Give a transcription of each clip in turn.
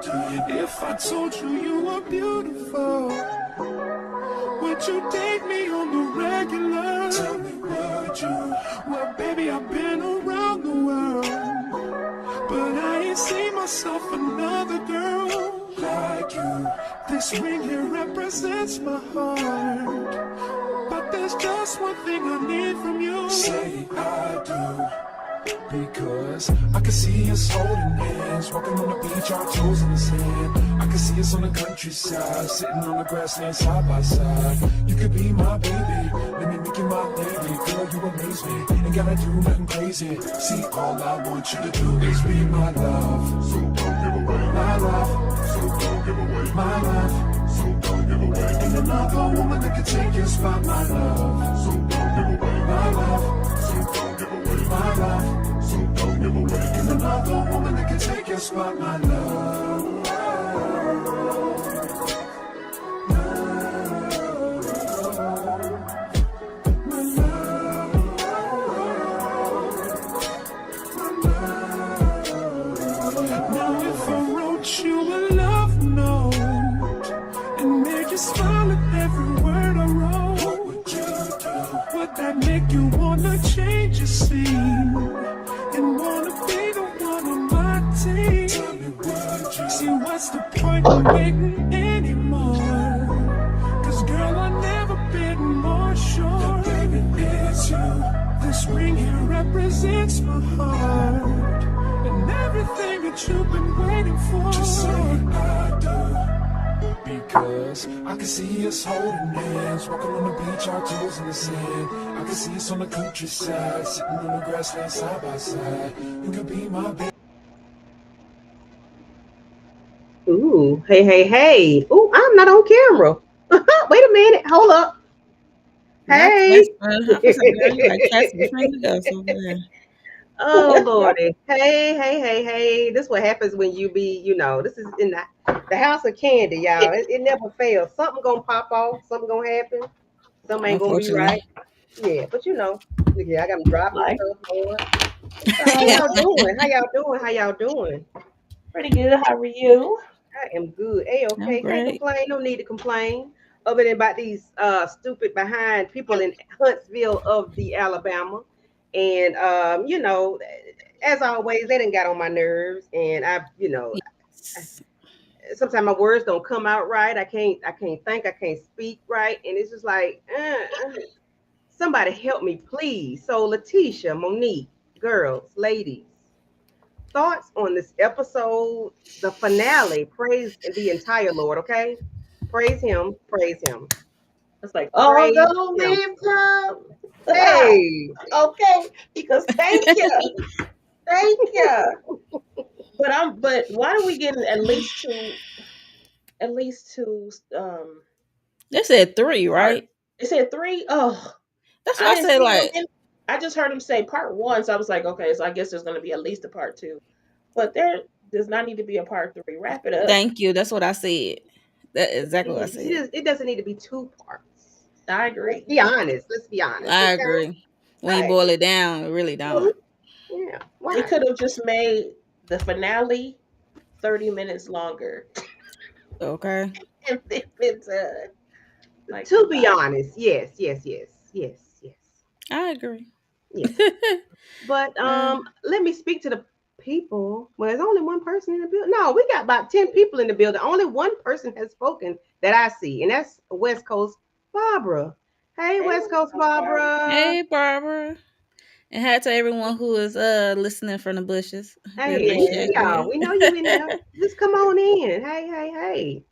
If I told you you were beautiful, would you date me on the regular? Tell me, would you? Well, baby, I've been around the world, but I ain't seen myself another girl like you. This ring here represents my heart, but there's just one thing I need from you. Say I do. Because I can see us holding hands, walking on the beach, our toes in the sand. I can see us on the countryside, sitting on the grassland side by side. You could be my baby, let me make you my lady. Girl, you amaze me, ain't gotta do nothing crazy. See, all I want you to do is be my love. So don't give away my love. So don't give away my love. So don't give away. Ain't another woman that can take your spot, my love. So don't give away my love. So don't give away my love. So don't give away. Ain't another woman that can take your spot, my love. Now if I wrote you a love note and made you smile at every word I wrote, what would you do? Would that make you wanna change your scene and wanna be the one on my team? Tell me, would you? See, what's the point of waiting anymore? Cause girl, I've never been more sure that baby, it's you. This ring here represents my heart and everything that you've been waiting for. Just say I do. Because I can see us holding hands, walking on the beach, our toes in the sand. I can see us on the countryside, sitting on the grassland side by side. You could be my baby. Ooh, hey. Ooh, I'm not on camera. Wait a minute. Hold up. Not Hey. Casper. I was like, girl, you like Casper between the girls over there. Oh Lordy. Hey. This what happens when you be, this is in the house of candy, y'all. It never fails. Something gonna pop off, something gonna happen, something ain't gonna be right. Unfortunately. Yeah, but I got them dropping Like, stuff, Lord. So how y'all doing? How y'all doing? pretty good. How are you? I am good. Hey, I'm okay. Can't great. complain. No need to complain. Other than about these stupid behind people in Huntsville of the Alabama. And as always, they done got on my nerves. And Yes. sometimes my words don't come out right. I can't think, I can't speak right. And it's just like, somebody help me, please. So Letitia, Monique, girls, ladies, thoughts on this episode, the finale. Praise the entire Lord, okay? Praise him, praise him, It's like, praise although him. we've come. Hey, Okay, because thank you. But why are we getting at least two They said 3, part? right? They said three. Oh, That's I why I didn't said see them like, in. I just heard him say part one, so I was like, okay, so I guess there's going to be at least a part two. But there does not need to be a part three. Wrap it up. thank you. That's what I said. That is exactly what I said. it doesn't need to be two parts. I Let's agree. be honest. Let's be honest, I okay? agree. When you Hey, boil it down, it really don't. yeah. They Why? could have just made the finale 30 minutes longer Okay. and then been done. Like To be goodbye. honest, yes. I agree. Yes. But let me speak to the people. Well, there's only one person in the building. No, we got about 10 people in the building. Only one person has spoken that I see, and that's West Coast Barbara. Hey, Hey, West Coast West Barbara. Barbara. Hey, Barbara. And hi to everyone who is listening from the bushes. We Hey, we see appreciate Yeah, y'all. that. We know you in there. Just come on in. Hey.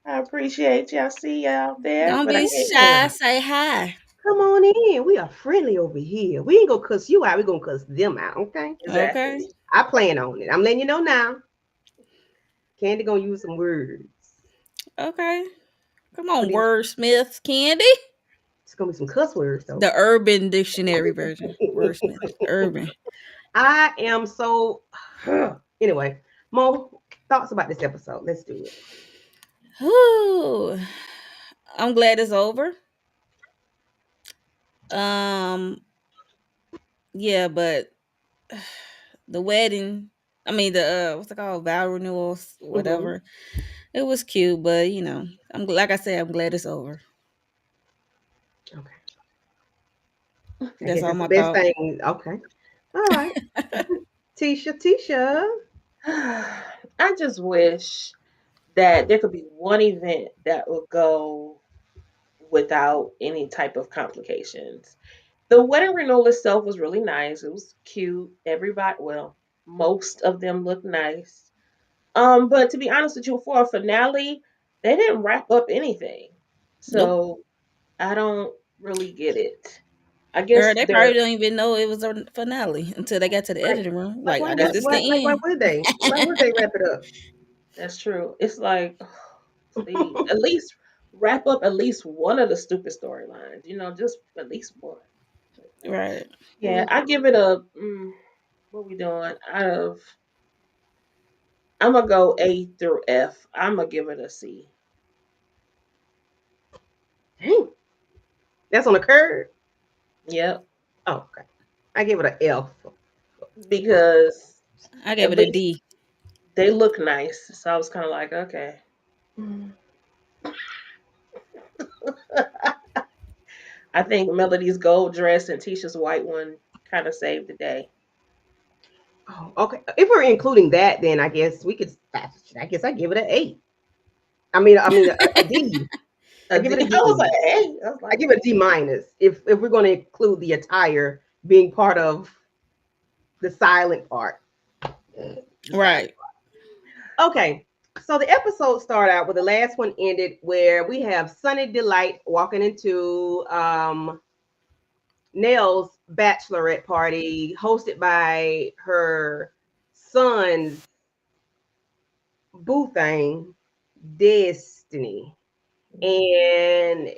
I appreciate you. I see you out there, Don't but I be can't. shy. Say hi. Come on in. We are friendly over here. We ain't gonna cuss you out. We gonna cuss them out. Okay. Okay. Exactly. I plan on it. I'm letting you know now. Candy gonna use some words. Okay. Come But on, wordsmiths, Candy. it's gonna be some cuss words though. The Urban Dictionary version. Wordsmith. Urban. I am so. Anyway, Mo, thoughts about this episode? Let's do it. Whew. I'm glad it's over. Um, yeah, but the wedding. I mean the what's it called? Vow renewals, Mm-hmm. whatever. It was cute, but like I said, I'm glad it's over. Okay. I That's guess all that's the my best thought. thing. Okay. All right. Tisha. I just wish that there could be one event that would go without any type of complications. The wedding renewal itself was really nice. It was cute. Everybody, well, most of them looked nice. But to be honest with you, for a finale, they didn't wrap up anything. Nope. So I don't really get it. I Or guess they probably they're don't even know it was a finale until they got to the Like, editing room. like Like, why I guess would this that's the why end. would they? Why would they wrap it up? that's true. It's like, see, at least wrap up at least one of the stupid storylines. Just at least one. But no. Right. Yeah, I give it a. What we doing? Out of, I'm gonna go A through F. I'm gonna give it a C. Dang, that's on the curve. Yep, Oh, okay. I give it an F. because I gave at it a least D. they look nice. So I was kind of like, okay. Mm. I think Melody's gold dress and Tisha's white one kind of saved the day. Oh, okay. If we're including that, then I guess we could. I guess I give it an 8. I mean a D. I give it a I was D. like, hey, I was I like, give it a D minus if we're going to include the attire being part of the silent part. The silent. Right. Okay. So the episode started out where the last one ended where we have Sunny Delight walking into Nell's bachelorette party hosted by her son's boo thing, Destiny. And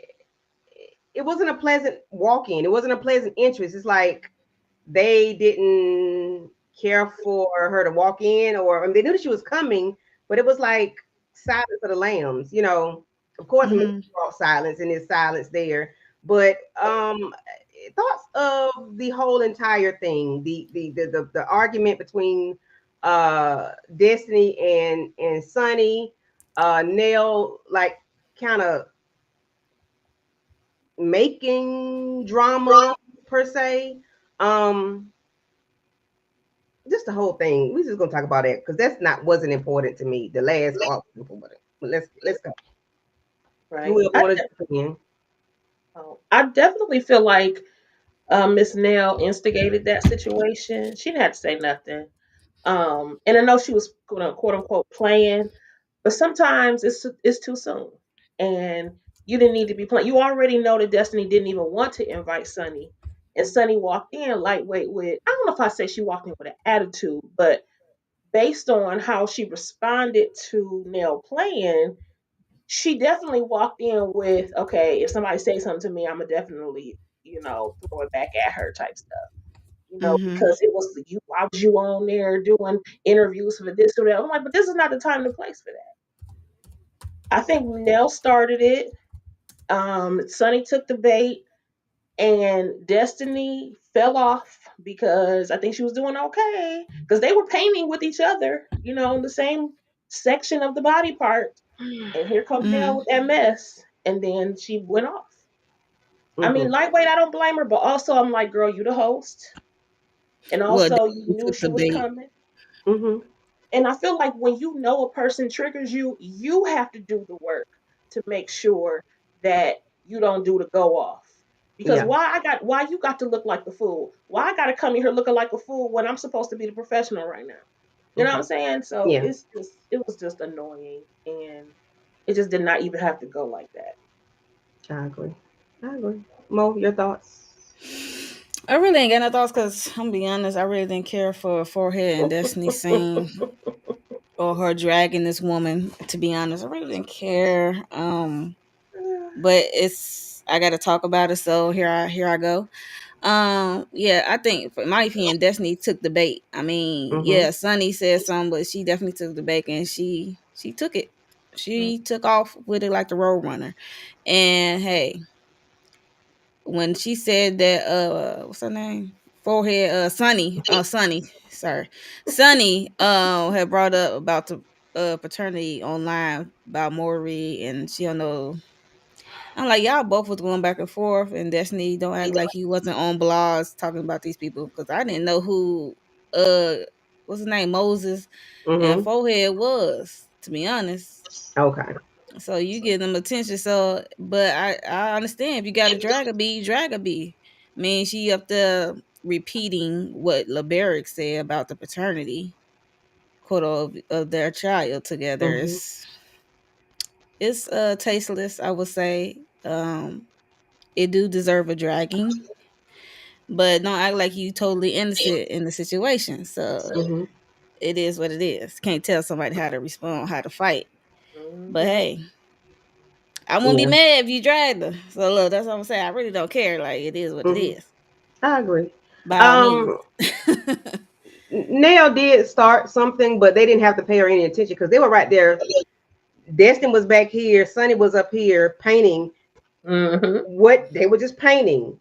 it wasn't a pleasant walk in. It wasn't a pleasant entrance. It's like they didn't care for her to walk in, or I mean, they knew that she was coming, but it was like silence of the lambs. Of course, it Hmm. brought silence, and there's silence there. But thoughts of the whole entire thing, the argument between Destiny and Sunny, Nell like kind of making drama per se. Um, just the whole thing. We're just gonna talk about that because that's not wasn't important to me. The last part was important. But let's go. right. Whoever wanted to jump in. I definitely feel like Miss Nell instigated that situation. She didn't have to say nothing. And I know she was quote unquote playing, but sometimes it's too soon, and you didn't need to be playing. You already know that Destiny didn't even want to invite Sunny, and Sunny walked in lightweight with, I don't know if I say she walked in with an attitude, but based on how she responded to Nell playing, she definitely walked in with, okay, if somebody says something to me, I'm gonna definitely throw it back at her type stuff. Hmm. Because it was you. Why was you on there doing interviews for this or that? I'm like, but this is not the time and the place for that. I think Nell started it. Sonny took the bait, and Destiny fell off because I think she was doing okay because they were painting with each other, in the same section of the body part. And here come Nell Hmm. with that mess, and then she went off. I mean, Mm-hmm. lightweight, I don't blame her, but also I'm like, girl, you the host, and Well, also you they knew took she the was bait. coming. Mm-hmm. And I feel like when you know a person triggers you, you have to do the work to make sure that you don't do the go off. Because Yeah. why you got to look like the fool? Why I got to come in here looking like a fool when I'm supposed to be the professional right now? You know what Mm-hmm. I'm saying? So Yeah. it was just annoying, and it just did not even have to go like that. I agree. I agree. Mo, your thoughts? I really ain't got no thoughts because I'm be honest, I really didn't care for a forehead and Destiny scene or her dragging this woman. To be honest, I really didn't care. But I got to talk about it, so here I go. Yeah, I think, in my opinion, Destiny took the bait. I mean, Mm-hmm. yeah, Sunny said something, but she definitely took the bait, and she took it. She took off with it like the road runner. And hey, when she said that, what's her name? forehead, Sunny, sorry, Sunny, had brought up about the paternity online about Maury, and she don't know. I'm like, y'all both was going back and forth, and Destiny don't act like you wasn't on blogs talking about these people, because I didn't know who uh what's his name, Moses and Mm-hmm. Forehead was, to be honest. Okay. So you give them attention. So, but I understand if you got to drag a bee, drag a bee. I mean, she up there repeating what LeBerick said about the paternity quote of their child together. Mm-hmm. It's tasteless, I would say. It do deserve a dragging, but don't act like you totally innocent in the situation. So Mm-hmm. it is what it is. Can't tell somebody how to respond, how to fight. But Hmm. hey, I wouldn't be Yeah. mad if you dragged her. So look, that's what I'm saying. I really don't care. Like it is what it Mm-hmm. is. I agree. By all means. Um, Nail did start something, but they didn't have to pay her any attention because they were right there. Destin was back here. Sonny was up here painting. Hmm. What they were just painting,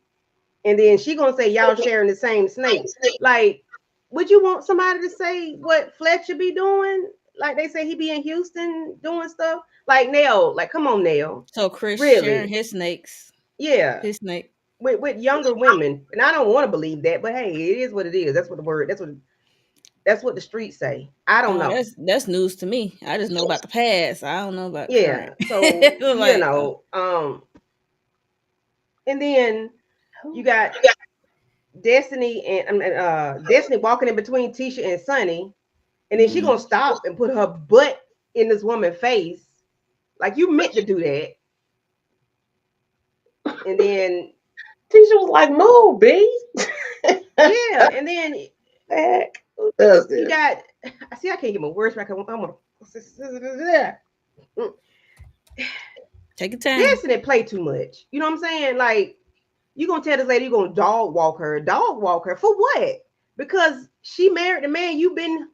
and then she gonna say y'all sharing the same snake. Like, would you want somebody to say what Fletcher be doing? Like they say he be in Houston doing stuff. Like Nail, like come on, Nail, So Chris sharing really? his snakes. Yeah, His snake. with younger women, and I don't want to believe that, but hey, it is what it is. That's what the word. That's what the streets say. I don't Oh, know. that's news to me. I just know about the past. I don't know about Yeah. current. So Like, and then you got Destiny and Destiny walking in between Tisha and Sunny, and then she mm. gonna stop and put her butt in this woman's face, like you meant to do that. And then Tisha was like, "Move, B." yeah, and then Heck, who does you this? got. I see. I can't get my words back. I'm gonna. Take your time. Destiny play too much. You know what I'm saying? Like you gonna tell this lady you gonna dog walk her for what? Because she married the man you've been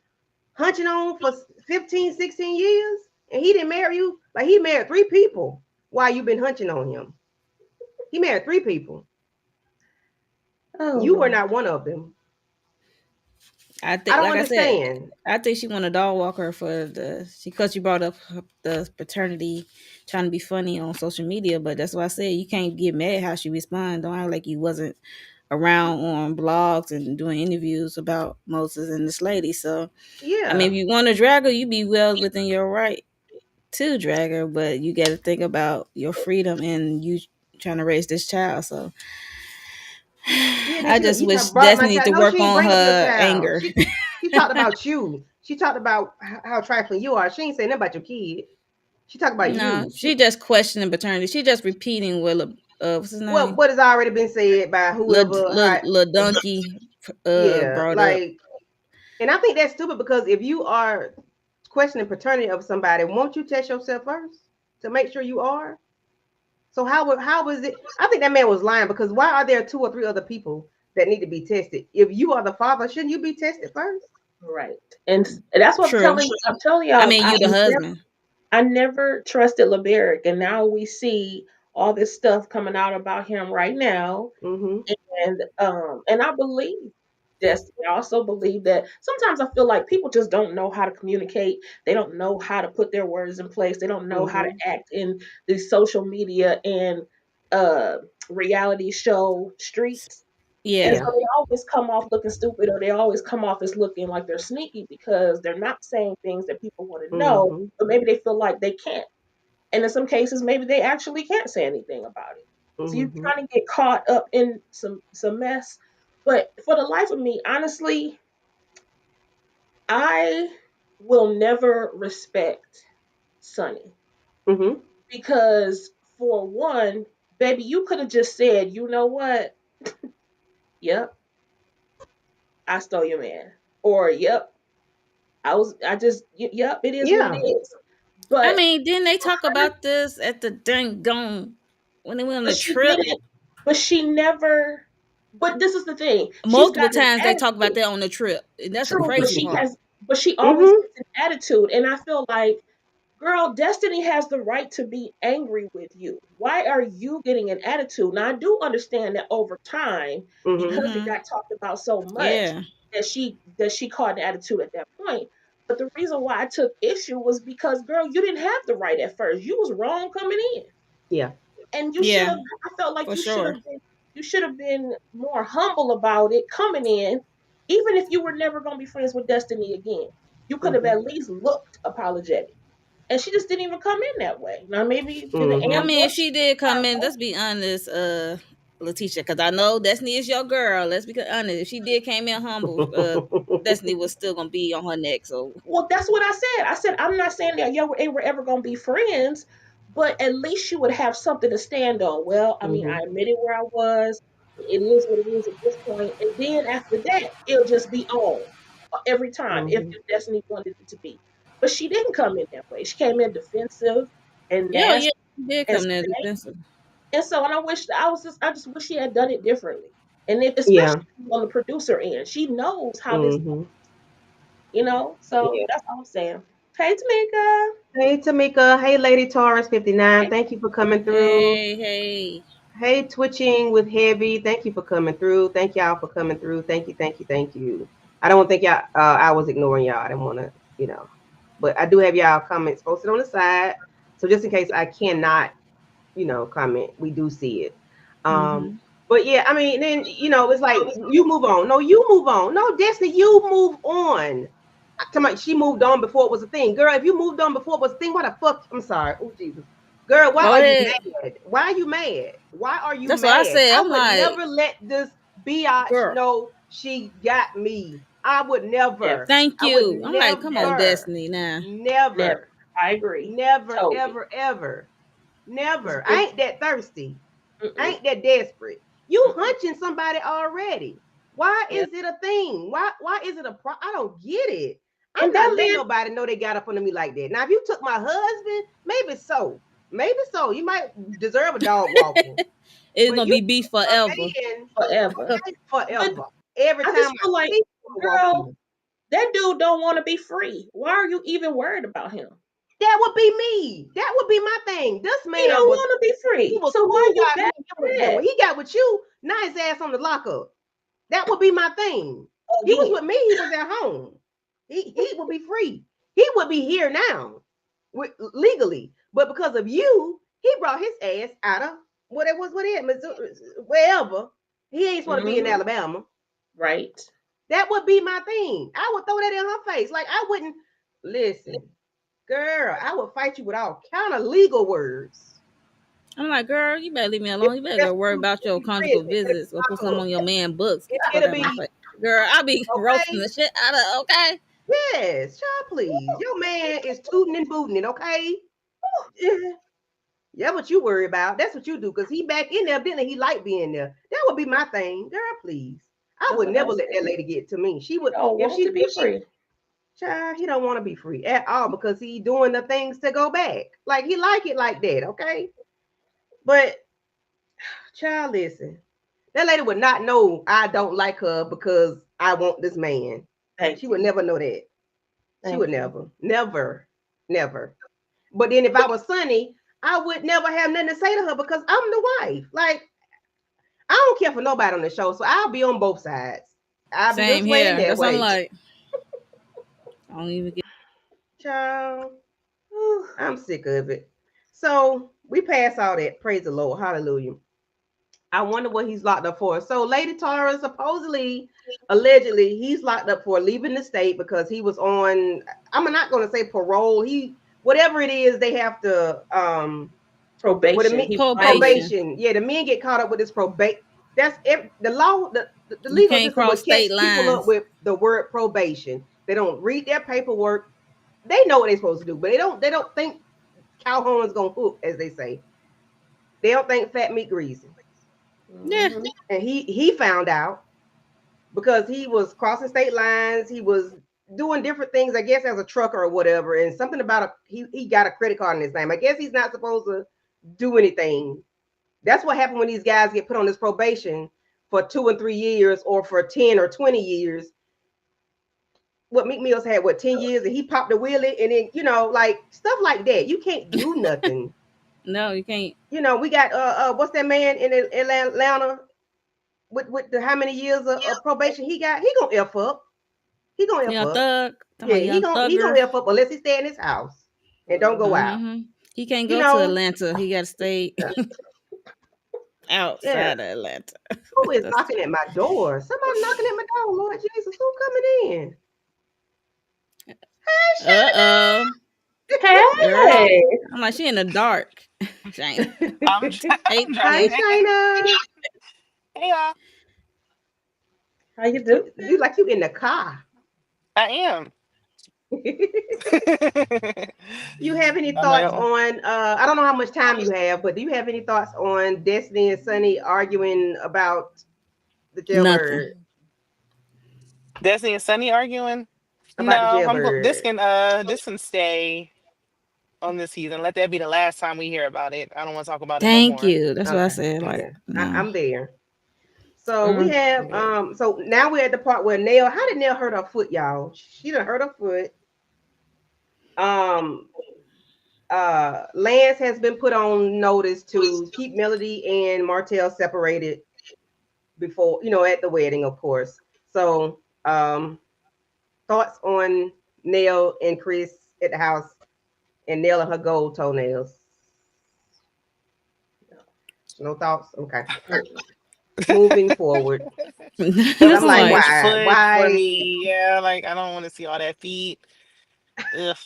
hunching on for 15, 16 years, and he didn't marry you. Like he married three people while you've been hunching on him. He married three people. Oh You were Lord. not one of them. I I think, don't like I said, understand. I think she want a dog walker for because you brought up the paternity, trying to be funny on social media. But that's why I said you can't get mad how she responded. Don't act like you wasn't around on blogs and doing interviews about Moses and this lady. So I mean, Yeah. if you want to drag her, you be well within your right to drag her, but you got to think about your freedom and you trying to raise this child. So Yeah, then I she just you wish talk brought up my Destiny to child. No, work she ain't on bring up your her child. anger. She talked about you. She talked about how trifling you are. She ain't saying nothing about your kid. She talked about No, you. she just questioning paternity. She just repeating what's his name? What has already been said by whoever. How, Lil Donkey yeah, brought up. like, and I think that's stupid because if you are questioning paternity of somebody, won't you test yourself first to make sure you are? So how was it? I think that man was lying because why are there two or three other people that need to be tested? If you are the father, shouldn't you be tested first? Right. And that's what I'm True. telling you. I'm telling I y'all, mean, you the husband. I never trusted LeBerick, and now we see all this stuff coming out about him right now. Mm-hmm. And I believe Destiny. I also believe that sometimes I feel like people just don't know how to communicate. They don't know how to put their words in place. They don't know how to Mm-hmm. act in the social media and uh reality show streets. And Yeah. Yeah. so they always come off looking stupid, or they always come off as looking like they're sneaky because they're not saying things that people want to know, Mm-hmm. but maybe they feel like they can't. And in some cases, maybe they actually can't say anything about it. So you Mm-hmm. kind of get caught up in some mess. But for the life of me, honestly, I will never respect Sonny Mm-hmm. because for one, baby, you could have just said, you know what? Yep, I stole your man. Or yep, yep, it is what it Yeah. is. I But mean, didn't they talk for her, about this at the dang gone when they went on but the she trip? didn't, but she never, but this is the thing. She's Multiple got an times they talk about attitude. that on the trip. And that's the True, but crazy she part. has, but she always Mm-hmm. gets an attitude. And I feel like Girl, Destiny has the right to be angry with you. Why are you getting an attitude? Now, I do understand that over time, Mm-hmm. because it Mm-hmm. got talked about so much, Yeah. that she caught an attitude at that point. But the reason why I took issue was because, girl, you didn't have the right at first. You was wrong coming in, Yeah. and you should Yeah. have. I felt like For sure. you should have been more humble about it coming in, even if you were never going to be friends with Destiny again. You could have Mm-hmm. at least looked apologetic, and she just didn't even come in that way. Now maybe in the I Mm-hmm. mean, if ambush, she did come in, let's be honest, Letitia, because I know Destiny is your girl. Let's be honest. If she did came in humble, Destiny was still gonna be on her neck. So well, that's what I said. I said I'm not saying that y'all were ever going to be friends, but at least you would have something to stand on. Well, I mean, I Mm-hmm. admitted where I was. It is what it is at this point, and then after that, it'll just be on every time Mm-hmm. if Destiny wanted it to be. But she didn't come in that way. She came in defensive and yeah, yeah, nasty she did and come there stank. defensive. And so, and I just wish she had done it differently. And if, Yeah. especially on the producer end, she knows how this, Mm-hmm. So Yeah. that's all I'm saying. Hey, Tamika. Hey, Tamika. Hey, Lady Taurus 59. Thank you for coming through. Hey, hey. Hey, Twitching with Heavy. Thank you for coming through. Thank y'all for coming through. Thank you, thank you, thank you. I don't think y'all, I was ignoring y'all. I didn't want to, but I do have y'all comments posted on the side. So just in case I cannot, comment, we do see it. Um, Mm-hmm. but yeah, I mean, then, it's like you move on. No, you move on. No, Destiny, you move on. She moved on before it was a thing. Girl, if you moved on before it was a thing, why the fuck? I'm sorry. Oh, Jesus. Girl, why Go are you ahead. mad? Why are you mad? Why are you That's what I mad? said. I I'm would like, never let this biatch girl, know she got me. I would Yes, never. thank I would you. I'm like, come on, never, Destiny. Now, never. never, I agree. never, Totally. ever, ever, never. I It's ain't that thirsty. I mm-mm, ain't that desperate. You mm-mm. hunching somebody already. Why Yeah. is it a thing? Why is it a pro? I don't get it. I'm And not that letting man, nobody know they got up under me like that. Now, if you took my husband, maybe so. Maybe so. You might deserve a dog walking. it's But gonna you be beef a forever. man, forever. okay, But forever. Every I time just I feel like, see you walk girl, in. that dude don't want to be free. Why are you even worried about him? That would be me. That would be my thing. This He man don't was want to be he free. was So why cool are you by mad me. at Then that when he got with you, now his ass on the lockup. That would be my thing. He was again? with me. He was at home. He would be free. He would be here now, legally. But because of you, he brought his ass out of what it was with him, Missouri, wherever. He ain't supposed to be in Hmm. Alabama. Right. That would be my thing. I would throw that in her face. Like I wouldn't listen, girl. I would fight you with all kind of legal words. I'm like, girl, you better leave me alone. You better That's go worry about your conjugal prison. visits. Go put some on your man books. Get the fuck It'll out of my be face. Girl, I'll be roasting okay. the shit out of okay. Yes, child, please. Your man is tooting and booting it, okay? Yeah, yeah, what you worry about. That's what you do, because he back in there, didn't he? He like being there. That would be my thing. Girl, please. I That's would what I never let that said. lady get to me. She He would, don't if want she to be did, free. child, he don't want to be free at all because he doing the things to go back. Like he like it like that, okay? But child, listen. That lady would not know I don't like her because I want this man. She Thank would you. never know that. She would Thank you. never, never, never. But then if I was Sunny, I would never have nothing to say to her because I'm the wife. Like, I don't care for nobody on the show. So I'll be on both sides. I'll be Same this way and here. that That's what I'm way. like. I don't even get Child, Whew. I'm sick of it. So we pass all that. Praise the Lord. Hallelujah. I wonder what he's locked up for. So Lady Tara, supposedly, allegedly, he's locked up for leaving the state because he was on, I'm not gonna say parole. Whatever it is, they have to with a Probation. He was on probation. probation. Yeah, the men get caught up with this probate. The law, the You legal can't system would cross catch state people up lines. with the word probation. They don't read their paperwork. They know what they're supposed to do, but they don't think Calhoun's gonna hook, as they say. They don't think fat meat greasy. Yeah. hmm And he found out because he was crossing state lines. He was doing different things, I guess, as a trucker or whatever. And something about he got a credit card in his name. I guess he's not supposed to do anything. That's what happened when these guys get put on this probation for 2 and 3 years or for 10 or 20 years. what Meek Mills had, what, 10 years, and he popped a wheelie, and then, like stuff like that. You can't do nothing. No, you can't. We got what's that man in Atlanta with the how many years of probation he got? He gonna F up. He gonna F Young up. Thug. Talking Yeah, about he Young gonna he Thugger. gonna F up unless he stay in his house and don't go out. Hmm. He can't You go to know, Atlanta. He got to stay yeah. outside of Atlanta. Who is That's knocking at my door? Somebody knocking at my door. Lord Jesus, who coming in? uh-oh. Girl, Hey, I'm like, she in the dark. Shayna. I'm, Hey, I'm Hi, dropping Tia. in. Shayna. Hey, y'all. how you doing? You like you in the car. I am. You have any I thoughts know. on I don't know how much time you have, but do you have any thoughts on Destiny and Sunny arguing about the Nothing. jailbird? Desi and Sunny arguing? About the No, this jailbird. can stay on this season. Let that be the last time we hear about it. I don't want to talk about it no Thank more. you. That's what I Okay. said. Like, Yeah. no. I'm there. So we Mm. have Yeah. so now we're at the part where Nail, how did Nail hurt her foot, y'all? She done hurt her foot. Um Lance has been put on notice to keep Melody and Martell separated before, at the wedding, of course. So thoughts on Nail and Chris at the house and Nail and her gold toenails. No thoughts? Okay. Moving forward. That Because This was I'm is too like, like much why? foot for Why? me. Yeah, like I don't want to see all that feet. Ugh.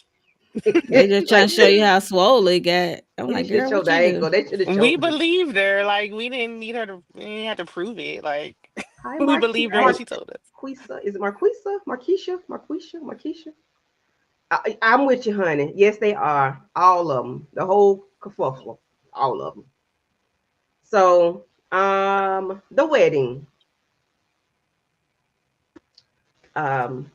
they just trying Like, to show you how swole they got. I'm you like, should have girl, showed what the you do? ankle. They should have We showed. believed her. Like we didn't have to prove it. Like Hi, we believed her when Right. she told us. Marquisa. Is it Marquisa? Marquisha? Marquisha? Marquisha? I'm with you, honey. Yes, they are. All of them. The whole kerfuffle. All of them. So, the wedding. Um,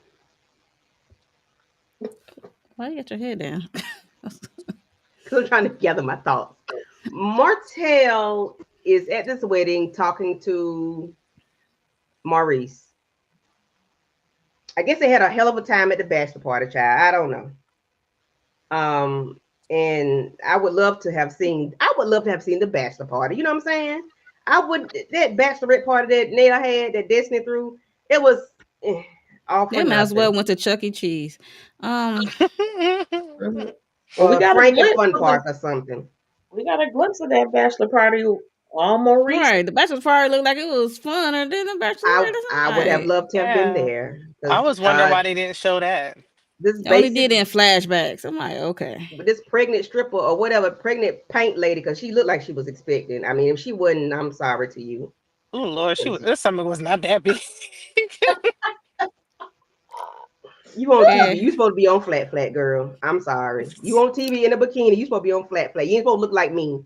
Why you got your head down? because I'm trying to gather my thoughts. Martell is at this wedding talking to Maurice. I guess they had a hell of a time at the bachelor party, child. I don't know. Um, and I would love to have seen the bachelor party. You know what I'm saying? I would that bachelorette party that Nail had, that Destiny threw, it was all for They might as well nothing. went to Chuck E. Cheese. Mhm. Well, we Or got a Frank and glimpse Fun of the Park or something. we got a glimpse of that bachelor party on Maurice. Right. The bachelor party looked like it was funner than the I bachelorette or I something. would have Like, loved to have been Yeah. there I because was wondering why they didn't show that. this they only basic did it in flashbacks. I'm like, okay. this pregnant stripper or whatever pregnant paint lady, because she looked like she was expecting. I mean, if she wasn't, I'm sorry to you. Oh Lord, Because this stomach was not that big. you on Yeah. TV, you supposed to be on flat flat, girl. I'm sorry. You on TV in a bikini, you supposed to be on flat flat. You ain't supposed to look like me.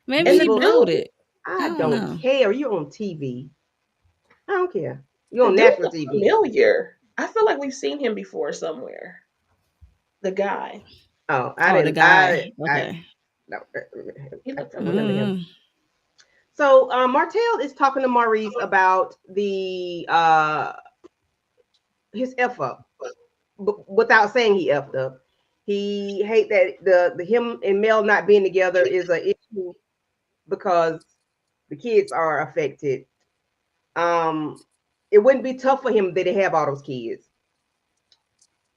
Maybe You And ain't the she supposed. blowed dude, it. I I don't don't know. care. You're on TV. I don't care. You're the on dude national looks TV. familiar. I feel like we've seen him before somewhere. The guy. Oh, I Oh, the didn't. guy. Okay. No, He looks I remember familiar. him. Mm. So Martell is talking to Maurice about the his f up, without saying he effed up. He hate that the him and Mel not being together is an issue because the kids are affected. Um, it wouldn't be tough for him that they have all those kids,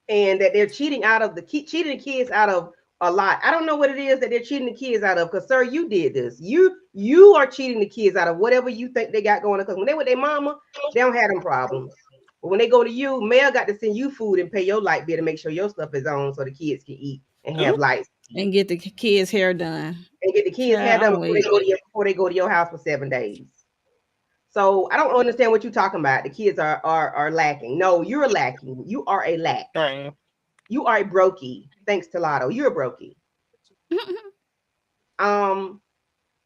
and that they're cheating the kids out of a lot. I don't know what it is that they're cheating the kids out of. Because sir, you did this. You are cheating the kids out of whatever you think they got going on. Because when they with their mama, they don't have them problems. But when they go to you, Mel got to send you food and pay your light bill to make sure your stuff is on so the kids can eat and Ooh, have lights And get the kids' hair done. and get the kids hair Child, done I'm weak. before they go to your house for 7 days. So I don't understand what you're talking about. The kids are lacking. No, you're lacking. You are a lack. right. You are a brokey. Thanks to Lotto. You're a brokey. Um,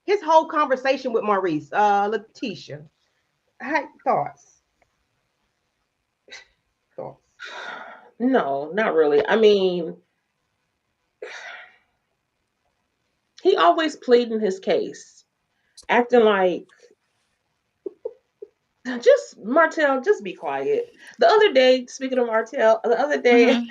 his whole conversation with Maurice, Letitia. Thoughts. Thoughts. No, not really. I mean, he always pleading his case, acting like Just Martell, just be quiet. The other day, speaking of Martell, the other day Mm-hmm.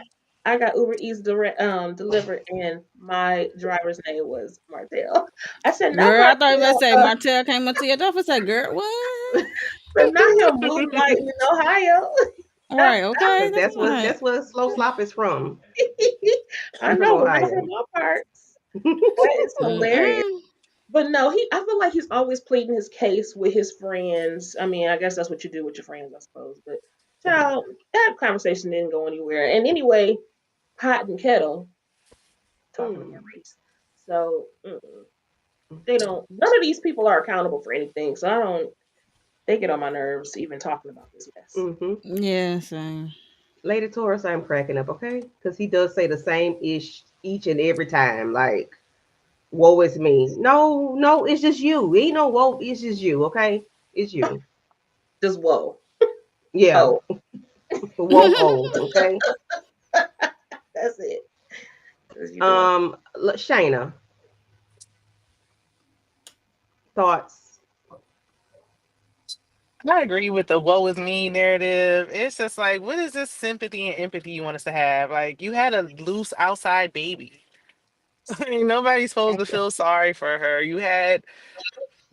I got Uber Eats delivered, and my driver's name was Martell. I said not Girl, I thought you were about to Martell, say Martell came up to your door. I said, girl, what? but not him moonlighting in Ohio. Right, okay, Because that's right. that's where Slow Slop is from. I He's from know, but not Ohio. from my parts. That is hilarious. Mm-mm. But no, I feel like he's always pleading his case with his friends. I mean, I guess that's what you do with your friends, I suppose. But child, that conversation didn't go anywhere. And anyway, Pot and Kettle talking about Mm. race. So they don't. None of these people are accountable for anything. So I don't. They get on my nerves even talking about this mess. Mm-hmm. Yeah, same. Lady Taurus, I'm cracking up, okay? Because he does say the same ish each and every time. Like, woe is me. No, no, it's just you. Ain't no woe, it's just you, okay? It's you. Just whoa. Yeah. Oh, Woe ho, okay? that's it. 'Cause you doing Shayna, thoughts? I agree with the woe is me narrative. It's just like, what is this sympathy and empathy you want us to have? Like, you had a loose outside baby. Ain't nobody supposed to feel sorry for her. You had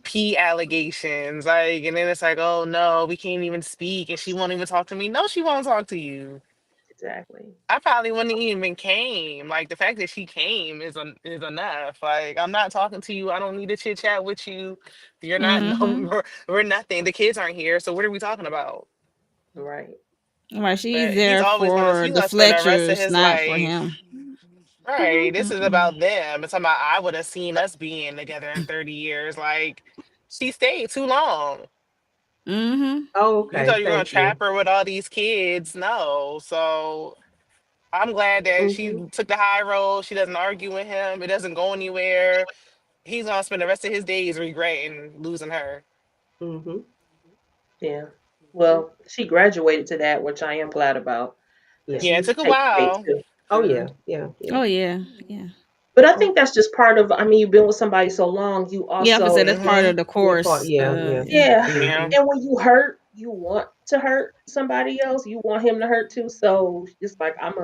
pee allegations, like, and then it's like, oh no, we can't even speak, and she won't even talk to me. No, she won't talk to you. exactly. I probably wouldn't even came. Like the fact that she came is enough. Like I'm not talking to you. I don't need to chit chat with you. You're not. Mm-hmm. We're nothing. The kids aren't here. So what are we talking about? Right. Right, she's But he's there always gonna. for He's the gonna spend the rest of Fletchers, his not for life. him. Right. This is Mm-mm. about them. It's about I would have seen us being together in 30 years. Like she stayed too long. Mm-hmm. Oh, You okay, thought you were gonna thank trap you. her with all these kids. No. So I'm glad that she Mm-hmm. took the high road. She doesn't argue with him. It doesn't go anywhere. He's gonna spend the rest of his days regretting losing her. Mm-hmm. Yeah. Well, she graduated to that, which I am glad about, because Yeah. Yeah, she it used took a to take the bait while. too. Oh, yeah, yeah, yeah. Oh yeah, yeah. But I think that's just part of. I mean, you've been with somebody so long, you Yeah, I also, said that's part Hmm. of the Yeah, part, course. yeah, yeah. Yeah. yeah. Yeah. Mm-hmm. And when you hurt, you want to hurt somebody else. You want him to hurt too. So it's like I'm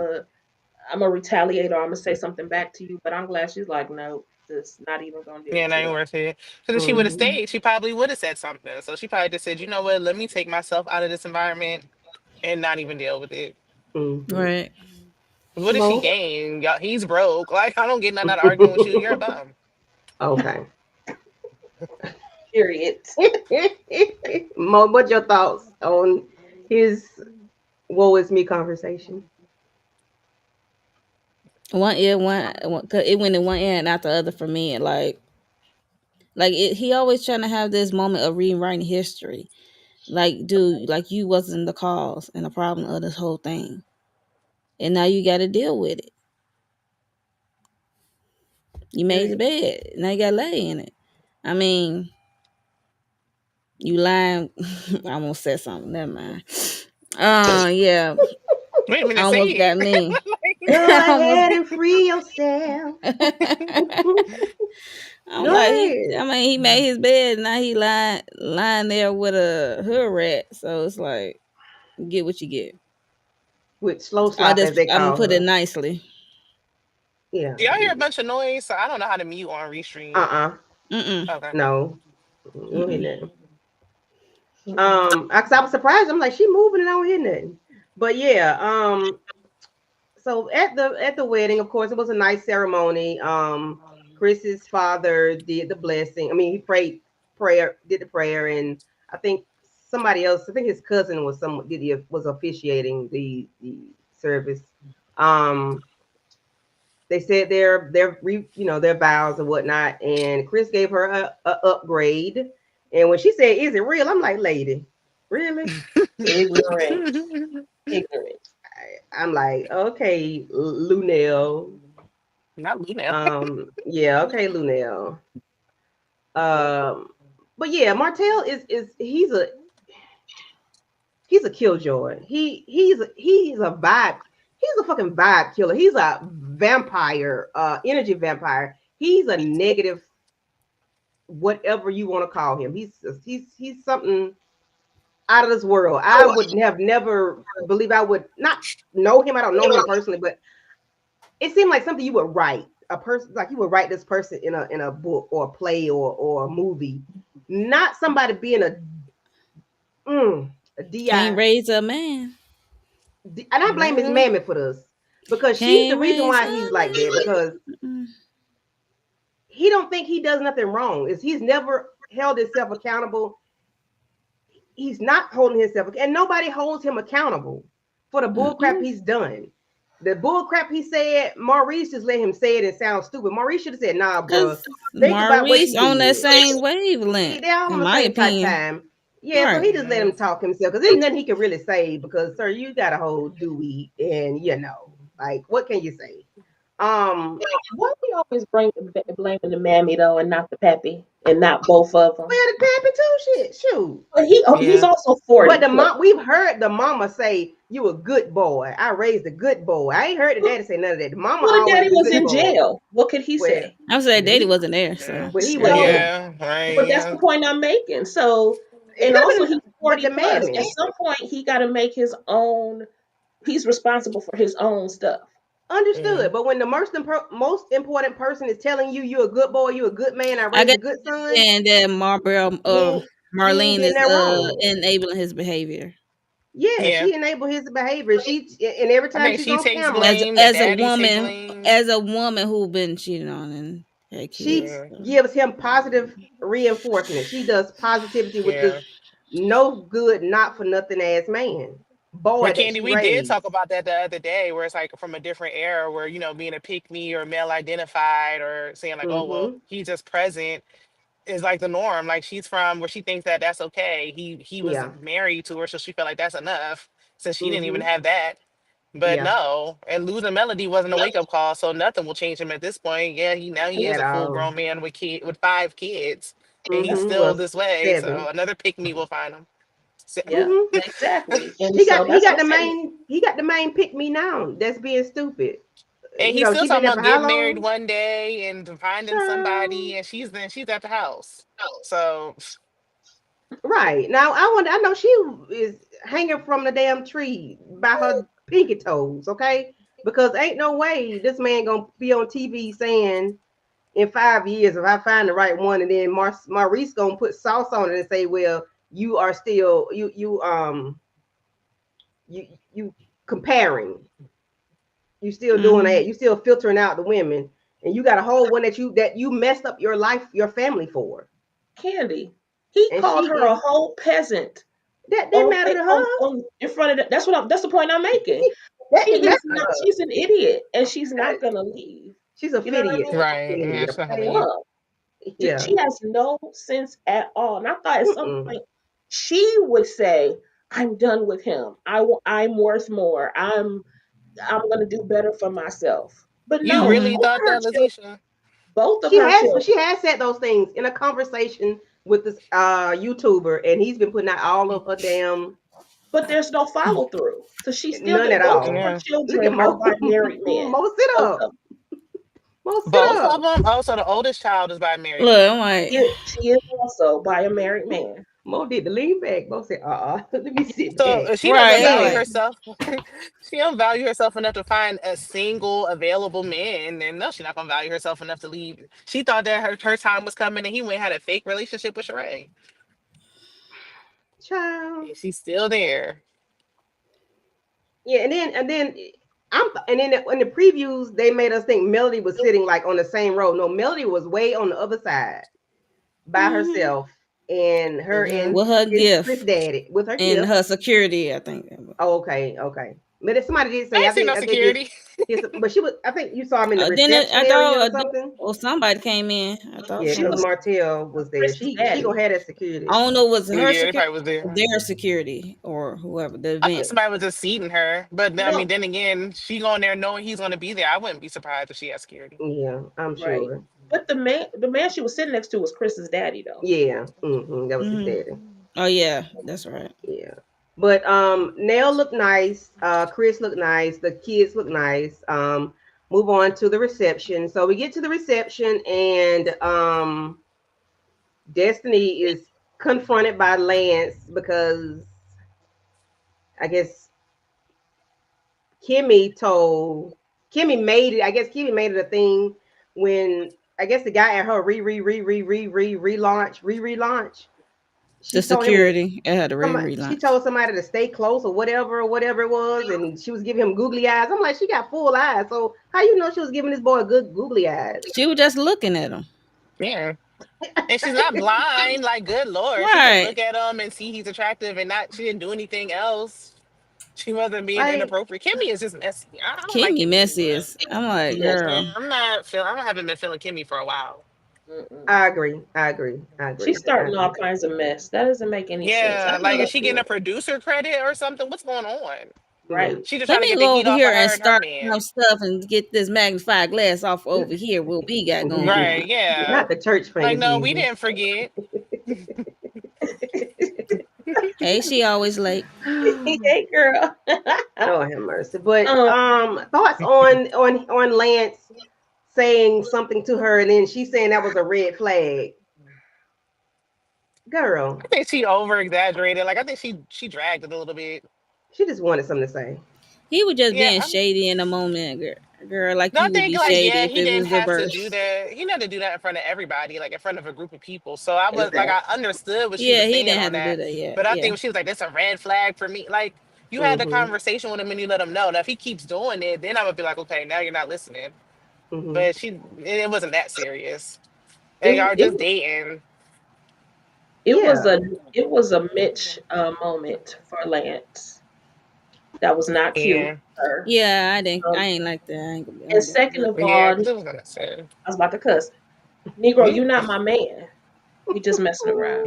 a retaliate or I'm gonna say something back to you. But I'm glad she's like, no, just not even gonna deal Yeah, with not you even at all. worth it. Because if she would have Mm-hmm. stayed, she probably would have said something. So she probably just said, you know what, let me take myself out of this environment and not even deal with it. Mm-hmm. Right. What did she Smoke. gain? Y'all, he's broke. Like, I don't get none out of arguing with you. You're a bum. Okay. Period. Mo, what's your thoughts on his woe is me conversation? One ear, cause it went in one ear and out the other for me. And he always trying to have this moment of rewriting history. Like, dude, like you wasn't the cause and the problem of this whole thing, and now you got to deal with it. You made the Period. bed, now you got to lay in it. I mean, you lying. I almost said something. Never mind. Yeah, Wait a I minute, say almost got it. me. Go I almost. ahead and free yourself. I'm Go like ahead. I mean, he made his bed. Now he lying there with a hood rat. So it's like, get what you get. With slow slop, as they I'm gonna call put it her. nicely. Yeah. Y'all hear a bunch of noise, so I don't know how to mute on Restream. Uh-uh. Mm Okay. No. You don't mm. hear nothing. Mm-mm. 'Cause I was surprised. I'm like, she moving and I don't hear nothing. But yeah, so at the wedding, of course, it was a nice ceremony. Chris's father did the blessing. I mean, he did the prayer, and I think somebody else, I think his cousin was officiating the service. Um, they said their vows and whatnot, and Chris gave her a upgrade. And when she said, "Is it real?" I'm like, "Lady, really?" Ignorant. Ignorant. I'm like, "Okay, Lunel." Not Luna. Yeah, okay, Lunel. Yep. Um, but yeah, Martell is he's a killjoy. He's a vibe. He's a fucking vibe killer. He's a vampire, energy vampire. He's a negative, whatever you want to call him. He's something. out of this world. I would have never believe I would not know him. I don't know him personally, but it seemed like something you would write. A person like you would write this person in a book or a play or a movie, not somebody being a Can't di. raise a man. And I blame his No. mammy for this because she's the Can't reason raise why a he's like that because man. he don't think he does nothing wrong. Is he's never held himself accountable. He's not holding himself, and nobody holds him accountable for the bull crap Mm-mm. he's done. The bull crap he said, Maurice just let him say it and sound stupid. Maurice should have said, "Nah, bro, Cause think about what Maurice you on that did." same wavelength, They're all on in the my same type opinion. time. Yeah, so Right. he just let him talk himself because there's nothing he can really say because, sir, you got a whole Dewey, and like, what can you say? Why we always blaming the mammy though, and not the pappy, and not both of them? Well, the pappy too, shit, shoot. But he's Yeah. also But 40 the plus. mom, we've heard the mama say, "You a good boy. I raised a good boy." I ain't heard the daddy say none of that. The mama Well, the always daddy the was good in boy. jail. What could he Well, say? I was say Daddy he, wasn't there, so well, he wasn't Well, there. Yeah. Right. but that's Yeah. the point I'm making. So, It and could have also been, he's but 40 the plus. At mammy. some point, he got to make his own. He's responsible for his own stuff. Mm. Understood, but when the most important person is telling you you're a good boy, you're a good man, I I raised guess a good son, saying that he ain't Marlene getting is that wrong. enabling his behavior Yeah, Yeah. she enabled his behavior. And every I time think she's she on takes camera, blame. The as a daddies take woman, blame. who been cheated on and had she kids. Yeah. So. gives him positive reinforcement. She does positivity with this Yeah. no good, not for nothing ass man, boy But that Candy, she we did talk raised. about that the other day, where it's like from a different era, where being a pick me or male identified, or saying like, oh well, Mm-hmm. he's just present is like the norm. Like she's from where she thinks that that's okay. He was Yeah. married to her, so she felt like that's enough since she didn't even Mm-hmm. have that. But Yeah. no, and losing Melody wasn't a wake up call, so nothing will change him at this point. Yeah, he is At a full all. grown man with 5 kids, and he's Mm-hmm. still Well, this way. So 7. another pick me will find him. So- Yeah, Mm-hmm. exactly. And He so got he that's got what the I'm saying. main pick me now. That's being stupid. And he's still She been talking there about for how getting married long? one day and finding Child. somebody, and she's at the house. So Right. Now I know she is hanging from the damn tree by her pinky toes, okay? Because ain't no way this man gonna be on TV saying in 5 years if I find the right one, and then Maurice gonna put sauce on it and say, "Well, you are still you comparing, you still doing Mm-hmm. that, you still filtering out the women, and you got a whole one that you messed up your life, your family for, Candy. He and called she her a is whole peasant that didn't matter to her. on in front of That's that's the point I'm making. That She didn't is matter not. to her. She's an idiot, and she's not gonna leave. She's a You know what I idiot. mean? right, yeah, Idiot. she's not gonna Okay. leave. Yeah. She has no sense at all. And I thought at some Mm-mm. point she would say, "I'm done with him. I'm worth more. I'm gonna do better for myself." But You no, really Mm-hmm. both thought of her that, children, Letitia? both of She her has, children. she has said those things in a conversation with this YouTuber, and he's been putting out all of her damn But there's no follow through because she still none did. at Both of all. her Yeah, Look at children are Mo. by married men. Mo, sit Both up. of them. Mo, sit both of up. them. Oh, so the oldest child is by a married Look, man. I'm like, She is also by a married man. Mo did the lean back. Mo said, let me sit So back. she doesn't right. I'm value Damn. like, herself. She don't value herself enough to find a single available man. And no, she's not gonna value herself enough to leave. She thought that her time was coming, and he went and had a fake relationship with Sheree. Child. And she's still there. Yeah, and then in the previews they made us think Melody was sitting like on the same row. No, Melody was way on the other side by mm-hmm. herself, and her and Hmm. With her Chris gift Daddy with her and gift. her security, I think. Oh, okay, okay. But if somebody did I say, ain't seen no I think it's security. but she was. I think you saw him in the Then reception I area thought, or something. or somebody came in. I thought Yeah, She because was somebody. Martell was there. Chris's She daddy. gonna have that I security. don't know, was it her Yeah, they security, probably was there. or their security, or whoever the I thought event. somebody was just seating her, but I No, mean, then again, she going there knowing he's going to be there. I wouldn't be surprised if she has security. Yeah, I'm right. sure. But the man she was sitting next to was Chris's daddy though. Yeah, that was his Mm-hmm. daddy. Oh yeah, that's right. Yeah. But Nell looked nice. Chris looked nice. The kids look nice. Move on to the reception. So we get to the reception, and Destiny is confronted by Lance because I guess Kimmy told Kimmy made it. I guess Kimmy made it a thing when I guess the guy at her relaunch. The She told him to security, it had a she relaunch. told somebody to stay close or whatever it was, and she was giving him googly eyes. I'm like, she got full eyes, so how you know she was giving this boy a good googly eyes? She was just looking at him. Yeah. And she's not blind. Like, good lord, she can Right. look at him and see he's attractive, and not she didn't do anything else. She wasn't being Like, inappropriate. Kimmy is just messy. I don't like Kimmy Kimmy messy anymore. as I'm like, Messy. girl. Yeah, I'm not feel. I haven't been feeling Kimmy for a while. Mm-mm. I agree, I agree, I She's agree, I starting all agree. kinds of mess. That doesn't make any sense. I Yeah, know like is that's she getting good. a producer credit or something? What's going on? Yeah. Right. She just Let trying to me get the go heat over off of here and her and her start some man. stuff and get this magnifying glass off over here. What we got going Right? on? Yeah. Not the church Like, fingers, no, we Jesus. didn't forget. Hey, she always late. Hey, girl. Lord have mercy. But um, thoughts on Lance saying something to her and then she saying that was a red flag. Girl, I think she over exaggerated. Like, I think she dragged it a little bit. she just wanted something to say. He was just Yeah, being shady in the moment, girl. Girl, like no, I you would think be like shady yeah, if he it didn't was have to do reversed. that. He didn't have to do that in front of everybody, like in front of a group of people. So I was like, Exactly. I understood what she Yeah, was he saying didn't on have to do that, that. Yeah, but I yeah. think she was like, "That's a red flag for me." Like you had a Mm-hmm. conversation with him and you let him know. Now if he keeps doing it, then I would be like, "Okay, now you're not listening." Mm-hmm. But it wasn't that serious. They it, are it just dating. it was Yeah. a Mitch moment for Lance. That was not cute. Yeah, Her. Yeah, I didn't. I Um, ain't like that. I ain't gonna be and honest. second of yeah, all, because it was unnecessary. I was about to cuss. Negro, Hmm? you not my man. We just messing around,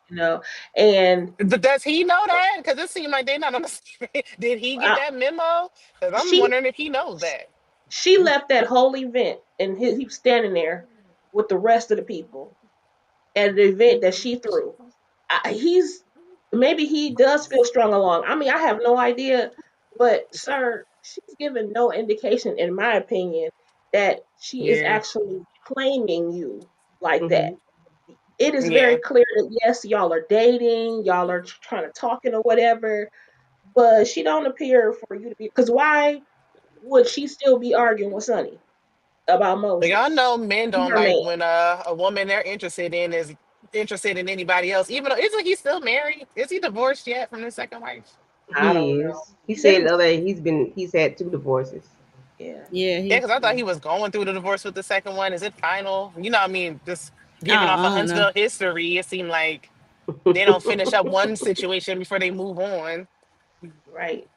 you know. And But does he know that? Because it seemed like they not on the same page. Did he get I, that memo? Because I'm she wondering if he knows that. she left that whole event, and he was standing there with the rest of the people at the event that she threw. He's maybe he does feel strung along. I mean, I have no idea, but sir, she's given no indication, in my opinion, that she is Yeah, actually claiming you like that. Mm-hmm. It is very yeah. clear that yes, y'all are dating, y'all are trying to talking or whatever, but she don't appear for you to be. Because why would she still be arguing with Sonny about But y'all Moses? know men He's don't her like man. when a woman they're interested in is interested in anybody else. Even though isn't he still married? Is he divorced yet from his second wife? I He don't know. is. He He said he said the was. other day he's had two divorces. Yeah. Yeah, Yeah, he. because I thought Yeah. he was going through the divorce with the second one. Is it final? You know, what I mean, just giving off a I don't know. Huntsville history, it seemed like they don't finish up one situation before they move on. Right.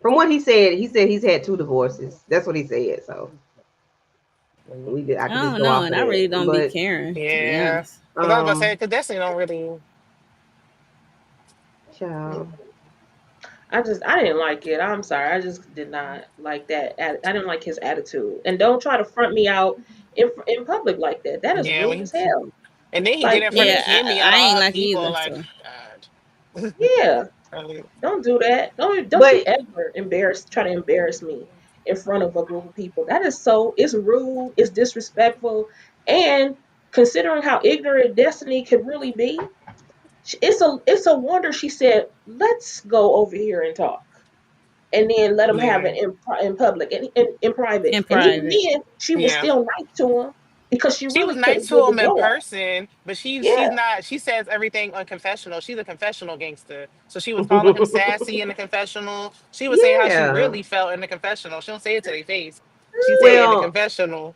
From what he said he's had two divorces. That's what he said. So I I could just don't go know, off and of I that. really don't be But caring, to be Yeah, honest. because I was about to say, um, because Destiny don't really. Mm. child, I didn't like it. I'm sorry. I just did not like that. I didn't like his attitude. And don't try to front me out in public like that. That is Yeah, rude as hell. and then he did Like, it in front of Yeah, Kimmy out I of ain't all like it people. either. Like, So God. yeah, Really. don't do that. Don't you but ever try to embarrass me in front of a group of people. That is so it's rude, it's disrespectful, and considering how ignorant Destiny could really be, it's a wonder she said, "Let's go over here and talk." And then let him have Yeah, it in public and in private. in And even private, then, she was yeah. still nice to him because she She was really could nice have to did the him in blow off. person, but she's Yeah, not. She says everything on confessional. She's a confessional gangster. So she was calling him sassy in the confessional. She was saying how she yeah, really felt in the confessional. She don't say it to their face. She say it in the well, confessional.